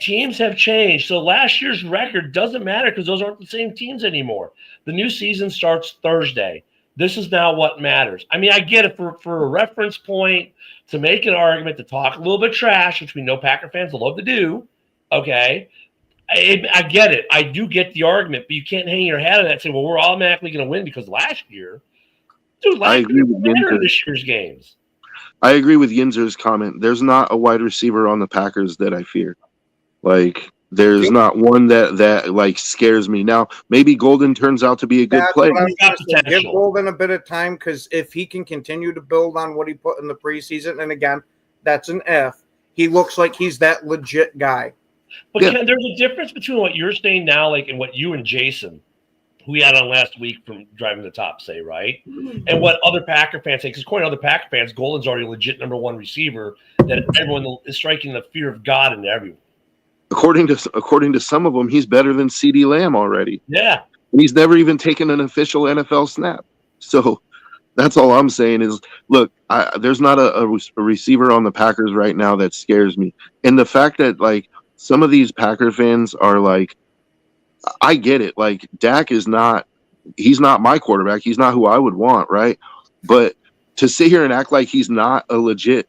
Teams have changed. So last year's record doesn't matter because those aren't the same teams anymore. The new season starts Thursday. This is now what matters. I mean, I get it for a reference point, to make an argument, to talk a little bit trash, which we know Packer fans love to do. Okay. I get it. I do get the argument, but you can't hang your head on that and say, well, we're automatically going to win because last year. Dude, I agree with this year's games. I agree with Yinzer's comment. There's not a wide receiver on the Packers that I fear. Like, there's not one that like scares me. Now, maybe Golden turns out to be a good player. Give Golden a bit of time because if he can continue to build on what he put in the preseason, and again, that's an F, he looks like he's that legit guy. But Ken, there's a difference between what you're saying now, like, and what you and Jason, who we had on last week from Driving the Top, say, right? And what other Packer fans say, because according to other Packer fans, Golden's already a legit number 1 receiver that everyone is striking the fear of God into everyone. According to some of them, he's better than CeeDee Lamb already. Yeah. He's never even taken an official NFL snap. So that's all I'm saying is, look, there's not a receiver on the Packers right now that scares me. And the fact that, like, some of these Packer fans are like, I get it. Like, Dak is not he's not my quarterback. He's not who I would want, right? But to sit here and act like he's not a legit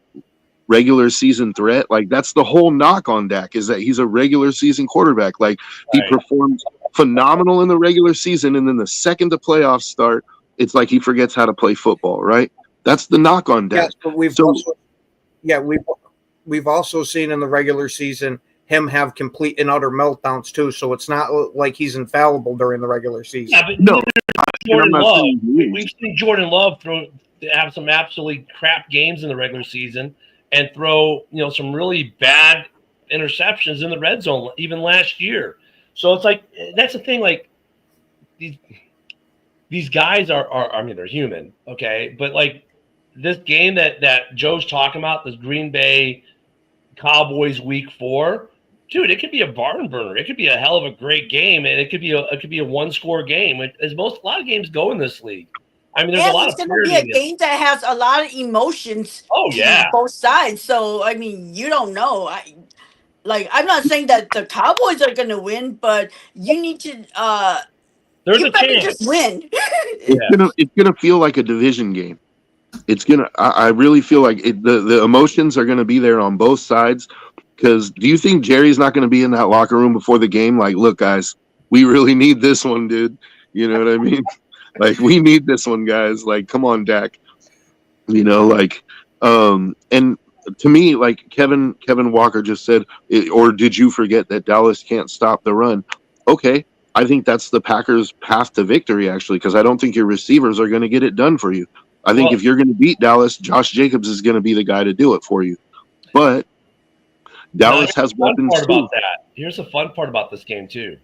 regular season threat, like that's the whole knock on Dak, is that he's a regular season quarterback. Like he performs phenomenal in the regular season, and then the second the playoffs start, it's like he forgets how to play football, right? That's the knock on Dak. Yes, but we've also seen in the regular season him have complete and utter meltdowns too. So it's not like he's infallible during the regular season. Yeah, but No, Jordan I'm not Love. saying he is. We've seen Jordan Love have some absolutely crap games in the regular season and throw some really bad interceptions in the red zone even last year. So it's like that's the thing. Like these guys are I mean, they're human, okay, but like this game that Joe's talking about, this Green Bay Cowboys Week 4, dude, it could be a barn burner. It could be a hell of a great game, and it could be a one-score game. As a lot of games go in this league. I mean, there's a lot it's of going to be a game that has a lot of emotions. Oh yeah, on both sides. So I mean, you don't know. I'm not saying that the Cowboys are going to win, but you need to. There's you a better chance. just win. It's gonna feel like a division game. It's gonna. I really feel like the emotions are gonna be there on both sides. Because do you think Jerry's not gonna be in that locker room before the game? Like, look, guys, we really need this one, dude. You know what I mean? Like, we need this one, guys. Like, come on, Dak. And to me, like Kevin Walker just said, or did you forget that Dallas can't stop the run? Okay, I think that's the Packers' path to victory, actually, because I don't think your receivers are going to get it done for you. I think if you're going to beat Dallas, Josh Jacobs is going to be the guy to do it for you. But Dallas has weapons too. About that. Here's the fun part about this game too,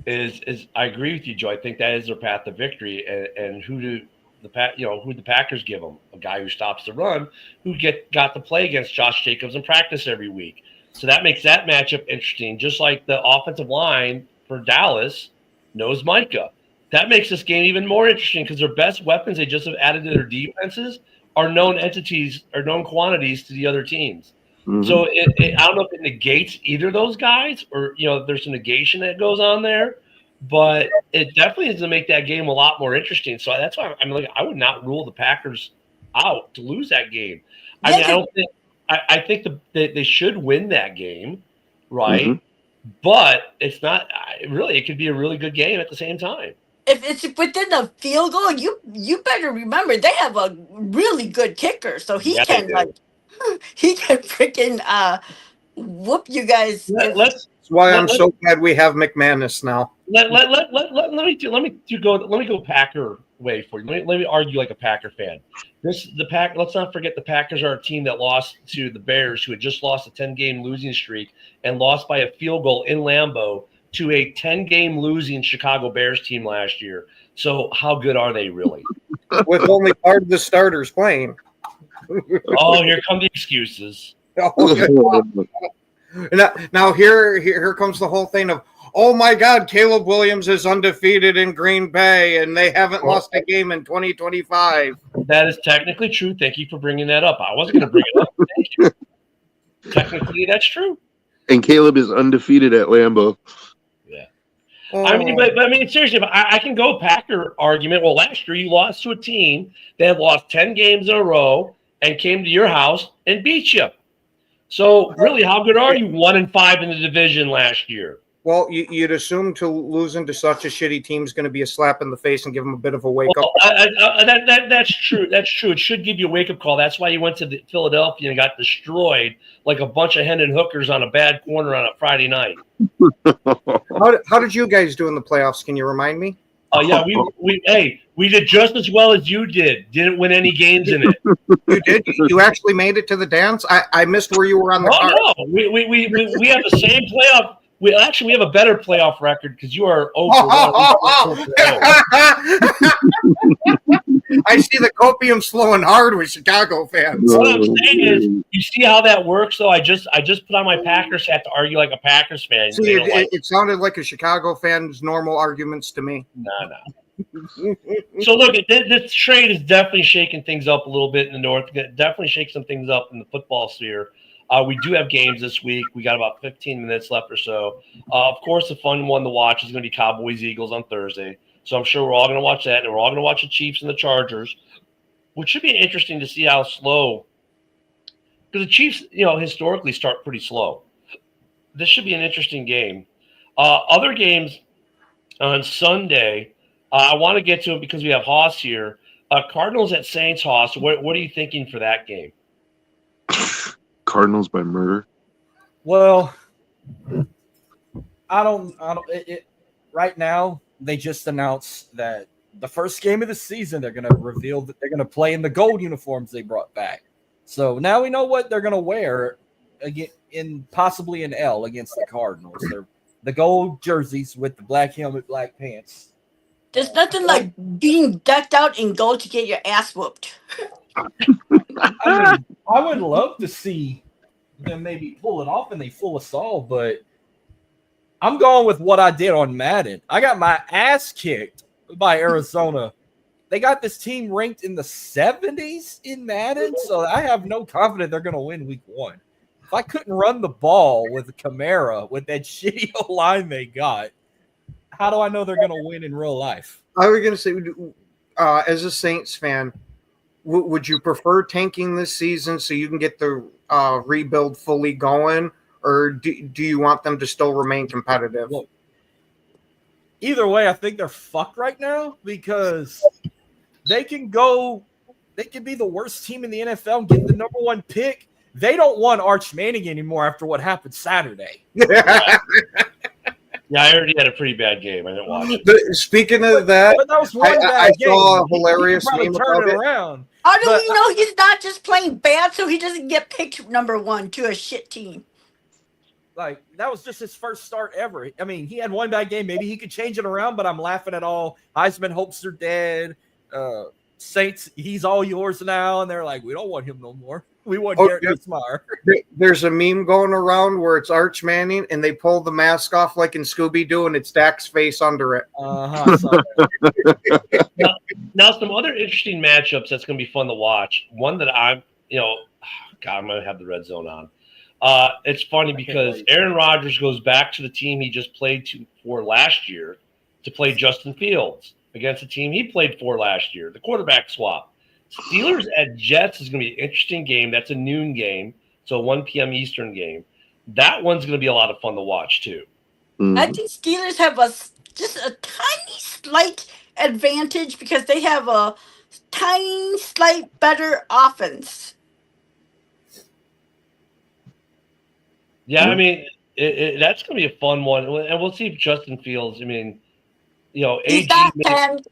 is I agree with you, Joe. I think that is their path to victory, and who the Packers give them? A guy who stops the run, who got to play against Josh Jacobs in practice every week. So that makes that matchup interesting. Just like the offensive line for Dallas knows Micah. That makes this game even more interesting because their best weapons they just have added to their defenses are known entities or known quantities to the other teams. Mm-hmm. So I don't know if it negates either of those guys or, there's a negation that goes on there, but it definitely is to make that game a lot more interesting. So that's why I would not rule the Packers out to lose that game. I think they should win that game, right? Mm-hmm. But it's not really. It could be a really good game at the same time. If it's within the field goal, you better remember they have a really good kicker, so he can freaking whoop you guys. That's why I'm so glad we have McManus now. Let me go Packer way for you. Let me argue like a Packer fan. Let's not forget the Packers are a team that lost to the Bears, who had just lost a 10-game losing streak and lost by a field goal in Lambeau to a 10-game losing Chicago Bears team last year. So how good are they really? With only part of the starters playing. Oh, here come the excuses. Now here comes the whole thing of, oh my God, Caleb Williams is undefeated in Green Bay and they haven't lost a game in 2025. That is technically true. Thank you for bringing that up. I wasn't going to bring it up. Thank you. Technically, that's true. And Caleb is undefeated at Lambeau. Yeah. I mean, seriously, I can go Packer argument. Well, last year you lost to a team that had lost 10 games in a row and came to your house and beat you. So really, how good are you? 1-5 in the division last year. Well, you'd assume to losing to such a shitty team is going to be a slap in the face and give them a bit of a wake up. That's true. That's true. It should give you a wake up call. That's why you went to Philadelphia and got destroyed like a bunch of Hendon hookers on a bad corner on a Friday night. How did you guys do in the playoffs? Can you remind me? Oh yeah, we did just as well as you did. Didn't win any games in it. You did. You actually made it to the dance. I missed where you were on the card. No, we have the same playoff. We have a better playoff record because you are over. I see the copium flowing hard with Chicago fans. What I'm saying is, you see how that works. So I just put on my Packers hat to argue like a Packers fan. See, it sounded like a Chicago fan's normal arguments to me. No. So look, this trade is definitely shaking things up a little bit in the North. Definitely shake some things up in the football sphere. We do have games this week. We got about 15 minutes left or so. Of course, the fun one to watch is going to be Cowboys-Eagles on Thursday. So I'm sure we're all going to watch that, and we're all going to watch the Chiefs and the Chargers, which should be interesting to see how slow. Because the Chiefs, historically start pretty slow. This should be an interesting game. Other games on Sunday, I want to get to it because we have Haas here. Cardinals at Saints, Haas. What are you thinking for that game? Cardinals by murder. Well, I don't. Right now, they just announced that the first game of the season, they're going to reveal that they're going to play in the gold uniforms they brought back. So now we know what they're going to wear again, possibly an L against the Cardinals. They're the gold jerseys with the black helmet, black pants. There's nothing like being decked out in gold to get your ass whooped. I mean, I would love to see them maybe pull it off and they fool us all, but I'm going with what I did on Madden. I got my ass kicked by Arizona. They got this team ranked in the 70s in Madden, so I have no confidence they're going to win week 1. If I couldn't run the ball with Kamara with that shitty line they got, how do I know they're going to win in real life? I was going to say, as a Saints fan, would you prefer tanking this season so you can get the rebuild fully going, or do you want them to still remain competitive? Well, either way, I think they're fucked right now because they can be the worst team in the NFL and get the number 1 pick. They don't want Arch Manning anymore after what happened Saturday. Yeah, I heard he had a pretty bad game. I didn't watch it. But speaking of that, But that was one bad I game. saw a hilarious He meme turn about it it. around. How do But- we know he's not just playing bad so he doesn't get picked number 1 to a shit team? Like, that was just his first start ever. I mean, he had one bad game. Maybe he could change it around, but I'm laughing at all. Heisman hopes are dead. Saints, he's all yours now. And they're like, we don't want him no more. We want Garrett Nussmeier. There's a meme going around where it's Arch Manning and they pull the mask off like in Scooby-Doo and it's Dak's face under it. Now, some other interesting matchups that's going to be fun to watch. One that I'm going to have the red zone on. It's funny because Aaron Rodgers goes back to the team he just played for last year to play Justin Fields against the team he played for last year, the quarterback swap. Steelers at Jets is going to be an interesting game. That's a noon game, so 1 p.m. Eastern game. That one's going to be a lot of fun to watch, too. I think Steelers have just a tiny slight advantage because they have a tiny slight better offense. Yeah, I mean, that's going to be a fun one. And we'll see if Justin Fields, He's AG not made-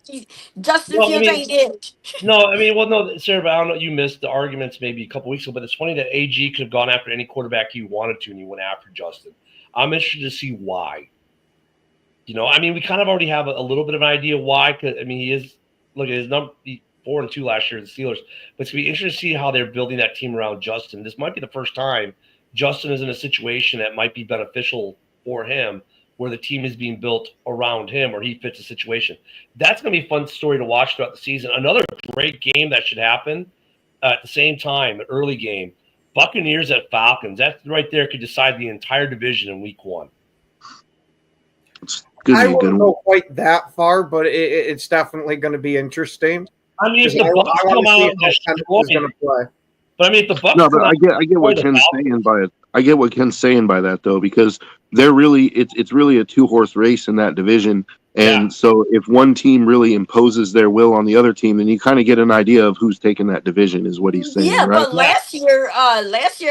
10. Justin Well, I Fields mean- ain't it. no, Sarah, but I don't know. You missed the arguments maybe a couple weeks ago, but it's funny that AG could have gone after any quarterback he wanted to, and he went after Justin. I'm interested to see why. We kind of already have a little bit of an idea why. Cause, he is look at his number 4-2 last year in the Steelers, but it's gonna be interesting to see how they're building that team around Justin. This might be the first time Justin is in a situation that might be beneficial for him, where the team is being built around him or he fits the situation. That's going to be a fun story to watch throughout the season. Another great game that should happen at the same time, an early game, Buccaneers at Falcons. That right there could decide the entire division in week 1. I wouldn't go quite that far, but it's definitely going to be interesting. If the Bucs come out and destroy, play. But if the Bucs No, but I get what Ken's saying by it. I get what Ken's saying by that though, because they're really it's really a 2-horse race in that division. And so if one team really imposes their will on the other team, then you kind of get an idea of who's taking that division, is what he's saying. Yeah, right? but last year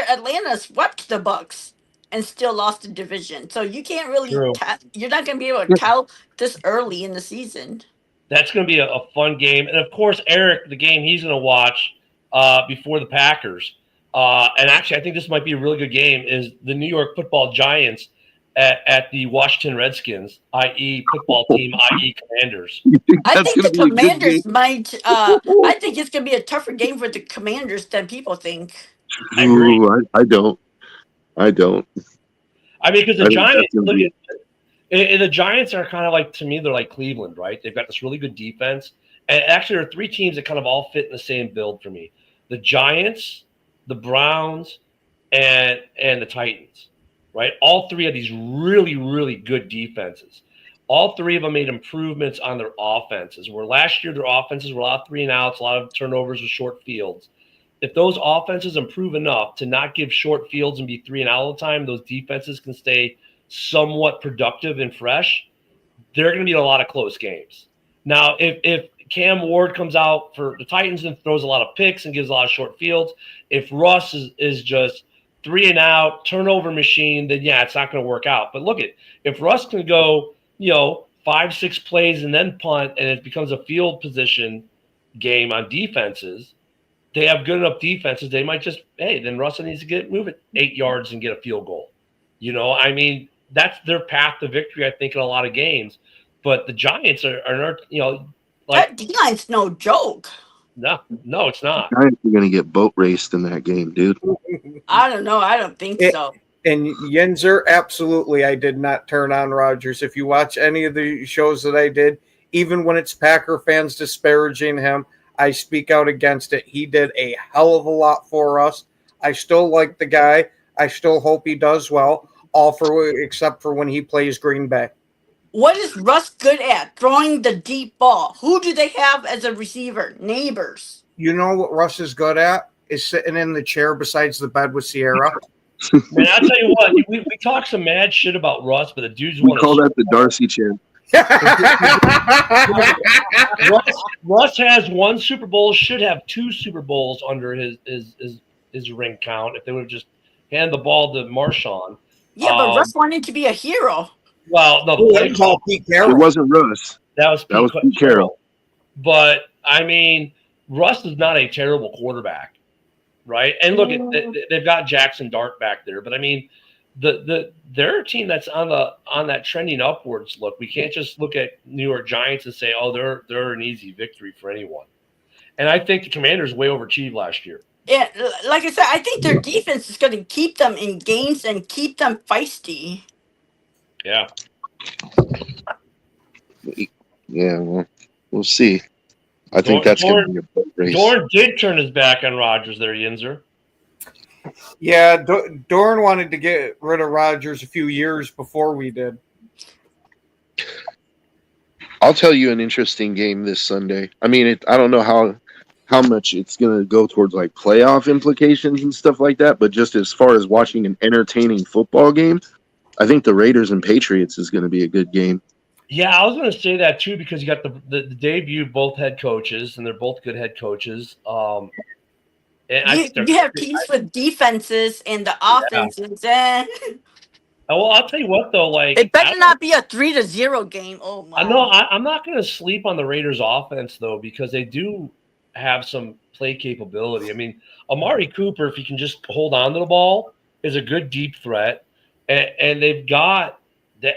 Atlanta swept the Bucks and still lost the division. So you can't really you're not going to be able to tell this early in the season. That's going to be a fun game. And, of course, Eric, the game he's going to watch before the Packers, and actually I think this might be a really good game, is the New York Football Giants at the Washington Redskins, i.e. football team, i.e. Commanders. I think the Commanders might I think it's going to be a tougher game for the Commanders than people think. I agree. Ooh, I don't. Because the I think Giants, that's gonna be- the Giants are kind of like, to me, they're like Cleveland, right? They've got this really good defense. And actually, there are 3 teams that kind of all fit in the same build for me. The Giants, the Browns, and the Titans, right? All 3 of these really, really good defenses. all three of them made improvements on their offenses. Where last year their offenses were a lot of 3-and-outs, a lot of turnovers with short fields. If those offenses improve enough to not give short fields and be 3-and-out all the time, those defenses can stay somewhat productive and fresh. They're going to be in a lot of close games. Now, if Cam Ward comes out for the Titans and throws a lot of picks and gives a lot of short fields, if Russ is just 3-and-out, turnover machine, then yeah, it's not going to work out. But look if Russ can go, 5-6 plays and then punt, and it becomes a field position game on defenses, they have good enough defenses. They might just, then Russell needs to move it 8 yards and get a field goal. That's their path to victory, I think, in a lot of games. But the Giants are that D-line's no joke. No, it's not. The Giants are going to get boat raced in that game, dude. I don't know. I don't think so. And Yinzer, absolutely, I did not turn on Rodgers. If you watch any of the shows that I did, even when it's Packer fans disparaging him, I speak out against it. He did a hell of a lot for us. I still like the guy. I still hope he does well, except for when he plays Green Bay. What is Russ good at? Throwing the deep ball. Who do they have as a receiver? Neighbors. You know what Russ is good at? Is sitting in the chair besides the bed with Sierra. Man, I'll tell you what, we talk some mad shit about Russ, but the dude's We call that the Darcy chair. Russ has 1 Super Bowl, should have 2 Super Bowls under his ring count if they would have just handed the ball to Marshawn. Yeah, but Russ wanted to be a hero. Well, no, Pete Carroll. It wasn't Russ. That was Pete Carroll. But Russ is not a terrible quarterback, right? And look, they've got Jackson Dart back there, but they're a team that's on that trending upwards look. We can't just look at New York Giants and say, oh, they're an easy victory for anyone. And I think the Commanders way overachieved last year. Yeah, like I said, I think their defense is going to keep them in games and keep them feisty. Yeah. Yeah, well, we'll see. I think that's going to be a boat race. Dorn did turn his back on Rodgers there, Yinzer. Yeah, Dorn wanted to get rid of Rodgers a few years before we did. I'll tell you an interesting game this Sunday. I don't know how much it's going to go towards like playoff implications and stuff like that, but just as far as watching an entertaining football game, I think the Raiders and Patriots is going to be a good game. Yeah, I was going to say that too because you got the debut of both head coaches, and they're both good head coaches. And you have teams with defenses and the offenses. Yeah. Well, I'll tell you what though, it better not be a 3-0 game. Oh my! I'm not going to sleep on the Raiders' offense though because they do have some play capability. Amari Cooper, if he can just hold on to the ball, is a good deep threat. And they've got they've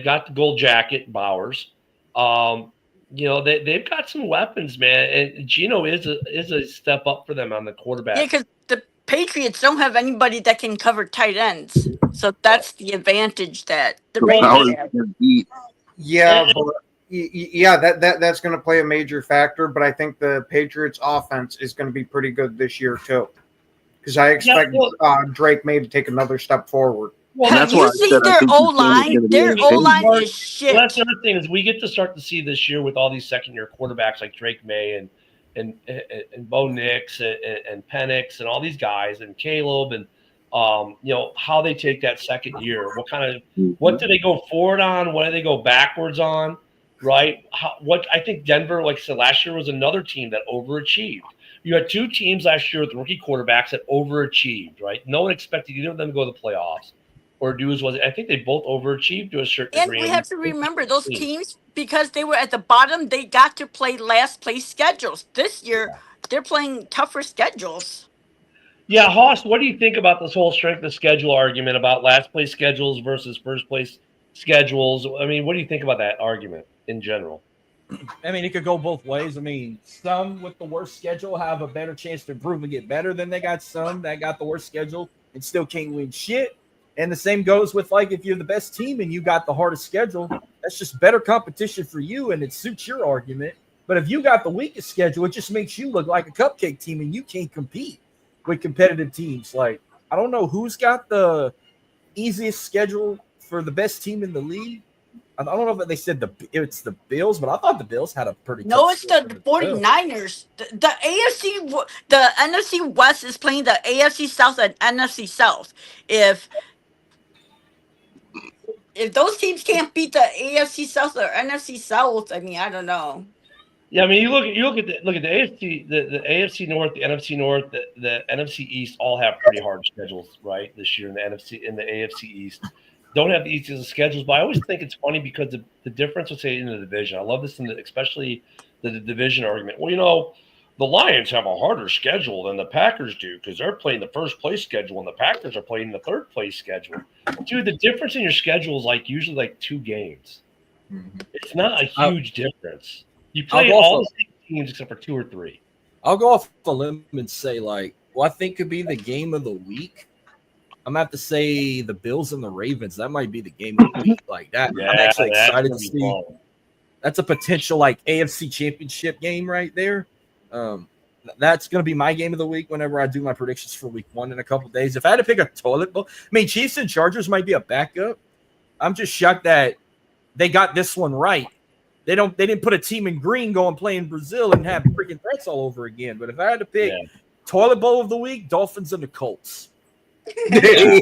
got the gold jacket Bowers. They've got some weapons, man. And Geno is a step up for them on the quarterback. Yeah, because the Patriots don't have anybody that can cover tight ends, so that's the advantage that the Raiders have. That's going to play a major factor. But I think the Patriots' offense is going to be pretty good this year too. Because I expect Drake May to take another step forward. Well, have you seen their O-line? Their O-line is shit. Well, that's the other thing is we get to start to see this year with all these second-year quarterbacks like Drake May and Bo Nix and Penix and all these guys and Caleb and how they take that second year. What do they go forward on? What do they go backwards on? Right? What I think Denver, like I said, last year was another team that overachieved. You had 2 teams last year with rookie quarterbacks that overachieved, right? No one expected either of them to go to the playoffs or do as well. I think they both overachieved to a certain degree. And we have to remember those teams, because they were at the bottom, they got to play last place schedules. This year, they're playing tougher schedules. Yeah, Hoss, what do you think about this whole strength of schedule argument about last place schedules versus first place schedules? What do you think about that argument in general? It could go both ways. Some with the worst schedule have a better chance to improve and get better than they got some that got the worst schedule and still can't win shit. And the same goes with if you're the best team and you got the hardest schedule, that's just better competition for you and it suits your argument. But if you got the weakest schedule, it just makes you look like a cupcake team and you can't compete with competitive teams. I don't know who's got the easiest schedule for the best team in the league. I don't know if they said it's the Bills, but I thought the Bills had a pretty No, tough it's schedule the as well. 49ers. The the NFC West is playing the AFC South and NFC South. If those teams can't beat the AFC South or NFC South, I mean, I don't know. Yeah, I mean, you look at the AFC, the AFC North, the NFC North, the NFC East all have pretty hard schedules, right? This year in the AFC East, don't have the easiest schedules. But I always think it's funny because the difference, let's say, in the division. I love this, especially the division argument. Well, the Lions have a harder schedule than the Packers do because they're playing the first place schedule and the Packers are playing the third place schedule. Dude, the difference in your schedule is usually 2 games. Mhm. It's not a huge difference. You play all the same teams except for 2 or 3. I'll go off the limb and say, I think could be the game of the week. I'm going to have to say the Bills and the Ravens. That might be the game of the week. Like that. Yeah, I'm actually that's excited to gonna be see. fun. That's a potential AFC championship game right there. That's going to be my game of the week whenever I do my predictions for week 1 in a couple days. If I had to pick a toilet bowl, Chiefs and Chargers might be a backup. I'm just shocked that they got this one right. They didn't put a team in green go and play in Brazil and have freaking threats all over again. But if I had to pick toilet bowl of the week, Dolphins and the Colts. Hey,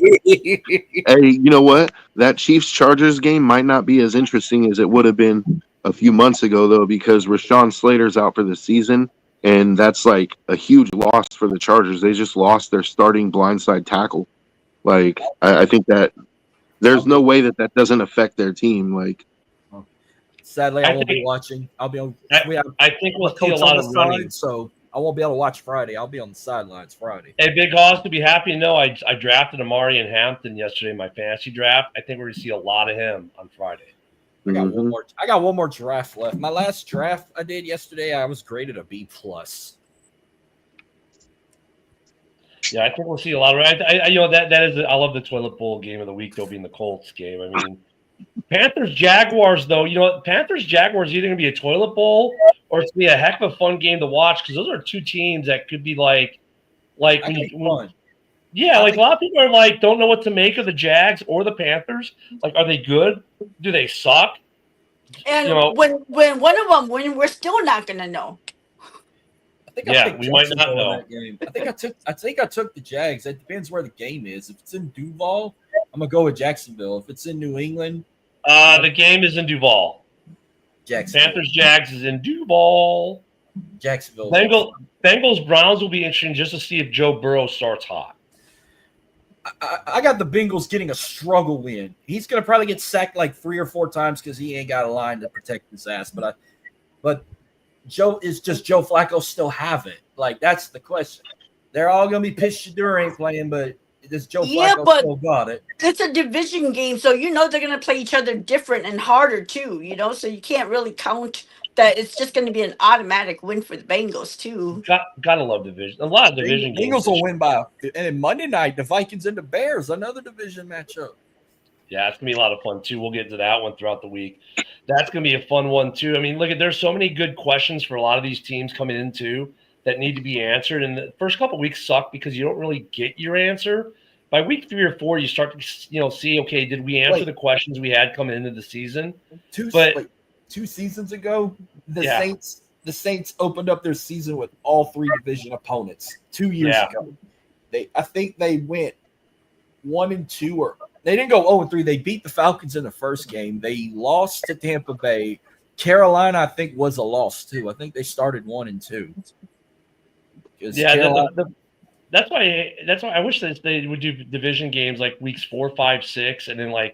you know what? That Chiefs-Chargers game might not be as interesting as it would have been a few months ago, though, because Rashawn Slater's out for the season, and that's a huge loss for the Chargers. They just lost their starting blindside tackle. I think that there's no way that doesn't affect their team. Sadly, I won't be watching. I'll be on. I think we'll see a lot of running. So I won't be able to watch Friday. I'll be on the sidelines Friday. Hey, Big Hoss, to be happy to know I drafted Amari and Hampton yesterday in my fantasy draft. I think we're going to see a lot of him on Friday. I got one more draft left. My last draft I did yesterday, I was graded a B+. Yeah, I think we'll see a lot of. That is. I love the toilet bowl game of the week though, being the Colts game. I mean, Panthers Jaguars though. Panthers Jaguars either going to be a toilet bowl or it's going to be a heck of a fun game to watch because those are 2 teams that could be fun. Yeah, a lot of people are don't know what to make of the Jags or the Panthers. Are they good? Do they suck? And when one of them win, we're still not gonna know. We might not know. I think I took the Jags. It depends where the game is. If it's in Duval, I'm gonna go with Jacksonville. If it's in New England, the game is in Duval. Jacksonville. Panthers Jags is in Duval. Jacksonville. Bengals Browns will be interesting just to see if Joe Burrow starts hot. I got the Bengals getting a struggle win. He's going to probably get sacked 3 or 4 times because he ain't got a line to protect his ass. But Joe Flacco still have it? That's the question. They're all going to be pissed Shadur ain't playing, but does Joe Flacco still got it? It's a division game, so they're going to play each other different and harder too. So you can't really count that it's just going to be an automatic win for the Bengals too. Gotta love division. A lot of division games. Bengals will win and then Monday night the Vikings and the Bears, another division matchup. Yeah, it's gonna be a lot of fun too. We'll get to that one throughout the week. That's gonna be a fun one too. I mean, there's so many good questions for a lot of these teams coming in too that need to be answered. And the first couple of weeks suck because you don't really get your answer. By week 3 or 4, you start to see, okay, did we answer the questions we had coming into the season? 2 seasons ago, the Saints opened up their season with all 3 division opponents 2 years ago. I think they went 1-2, or they didn't go 0-3. They beat the Falcons in the first game. They lost to Tampa Bay. Carolina, I think, was a loss too. I think they started 1-2. Yeah, that's why I wish that they would do division games weeks 4, 5, 6, and then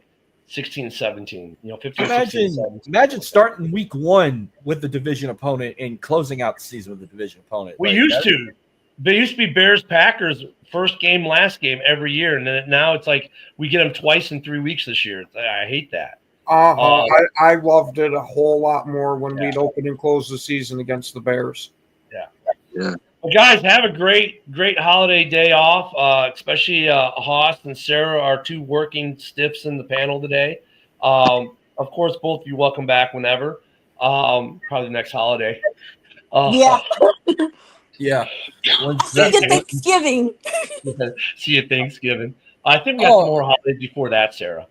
16, 17, 15, 16, 17. Imagine starting week 1 with the division opponent and closing out the season with the division opponent. There used to be Bears Packers first game, last game every year, and then now it's we get them twice in 3 weeks this year. I hate that. I loved it a whole lot more when we'd open and close the season against the Bears. Yeah. Well, guys, have a great holiday day off, especially Haas and Sarah, our 2 working stiffs in the panel today. Of course, both of you welcome back whenever, probably next holiday. Yeah. Yeah. See you Thanksgiving. See you Thanksgiving. I think we got some more holidays before that, Sarah.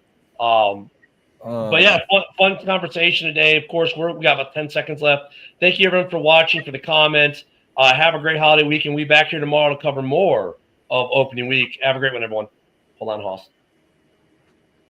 But yeah, fun conversation today. Of course, we got about 10 seconds left. Thank you everyone for watching, for the comments. Have a great holiday week, and we'll be back here tomorrow to cover more of opening week. Have a great one, everyone. Hold on, Hoss.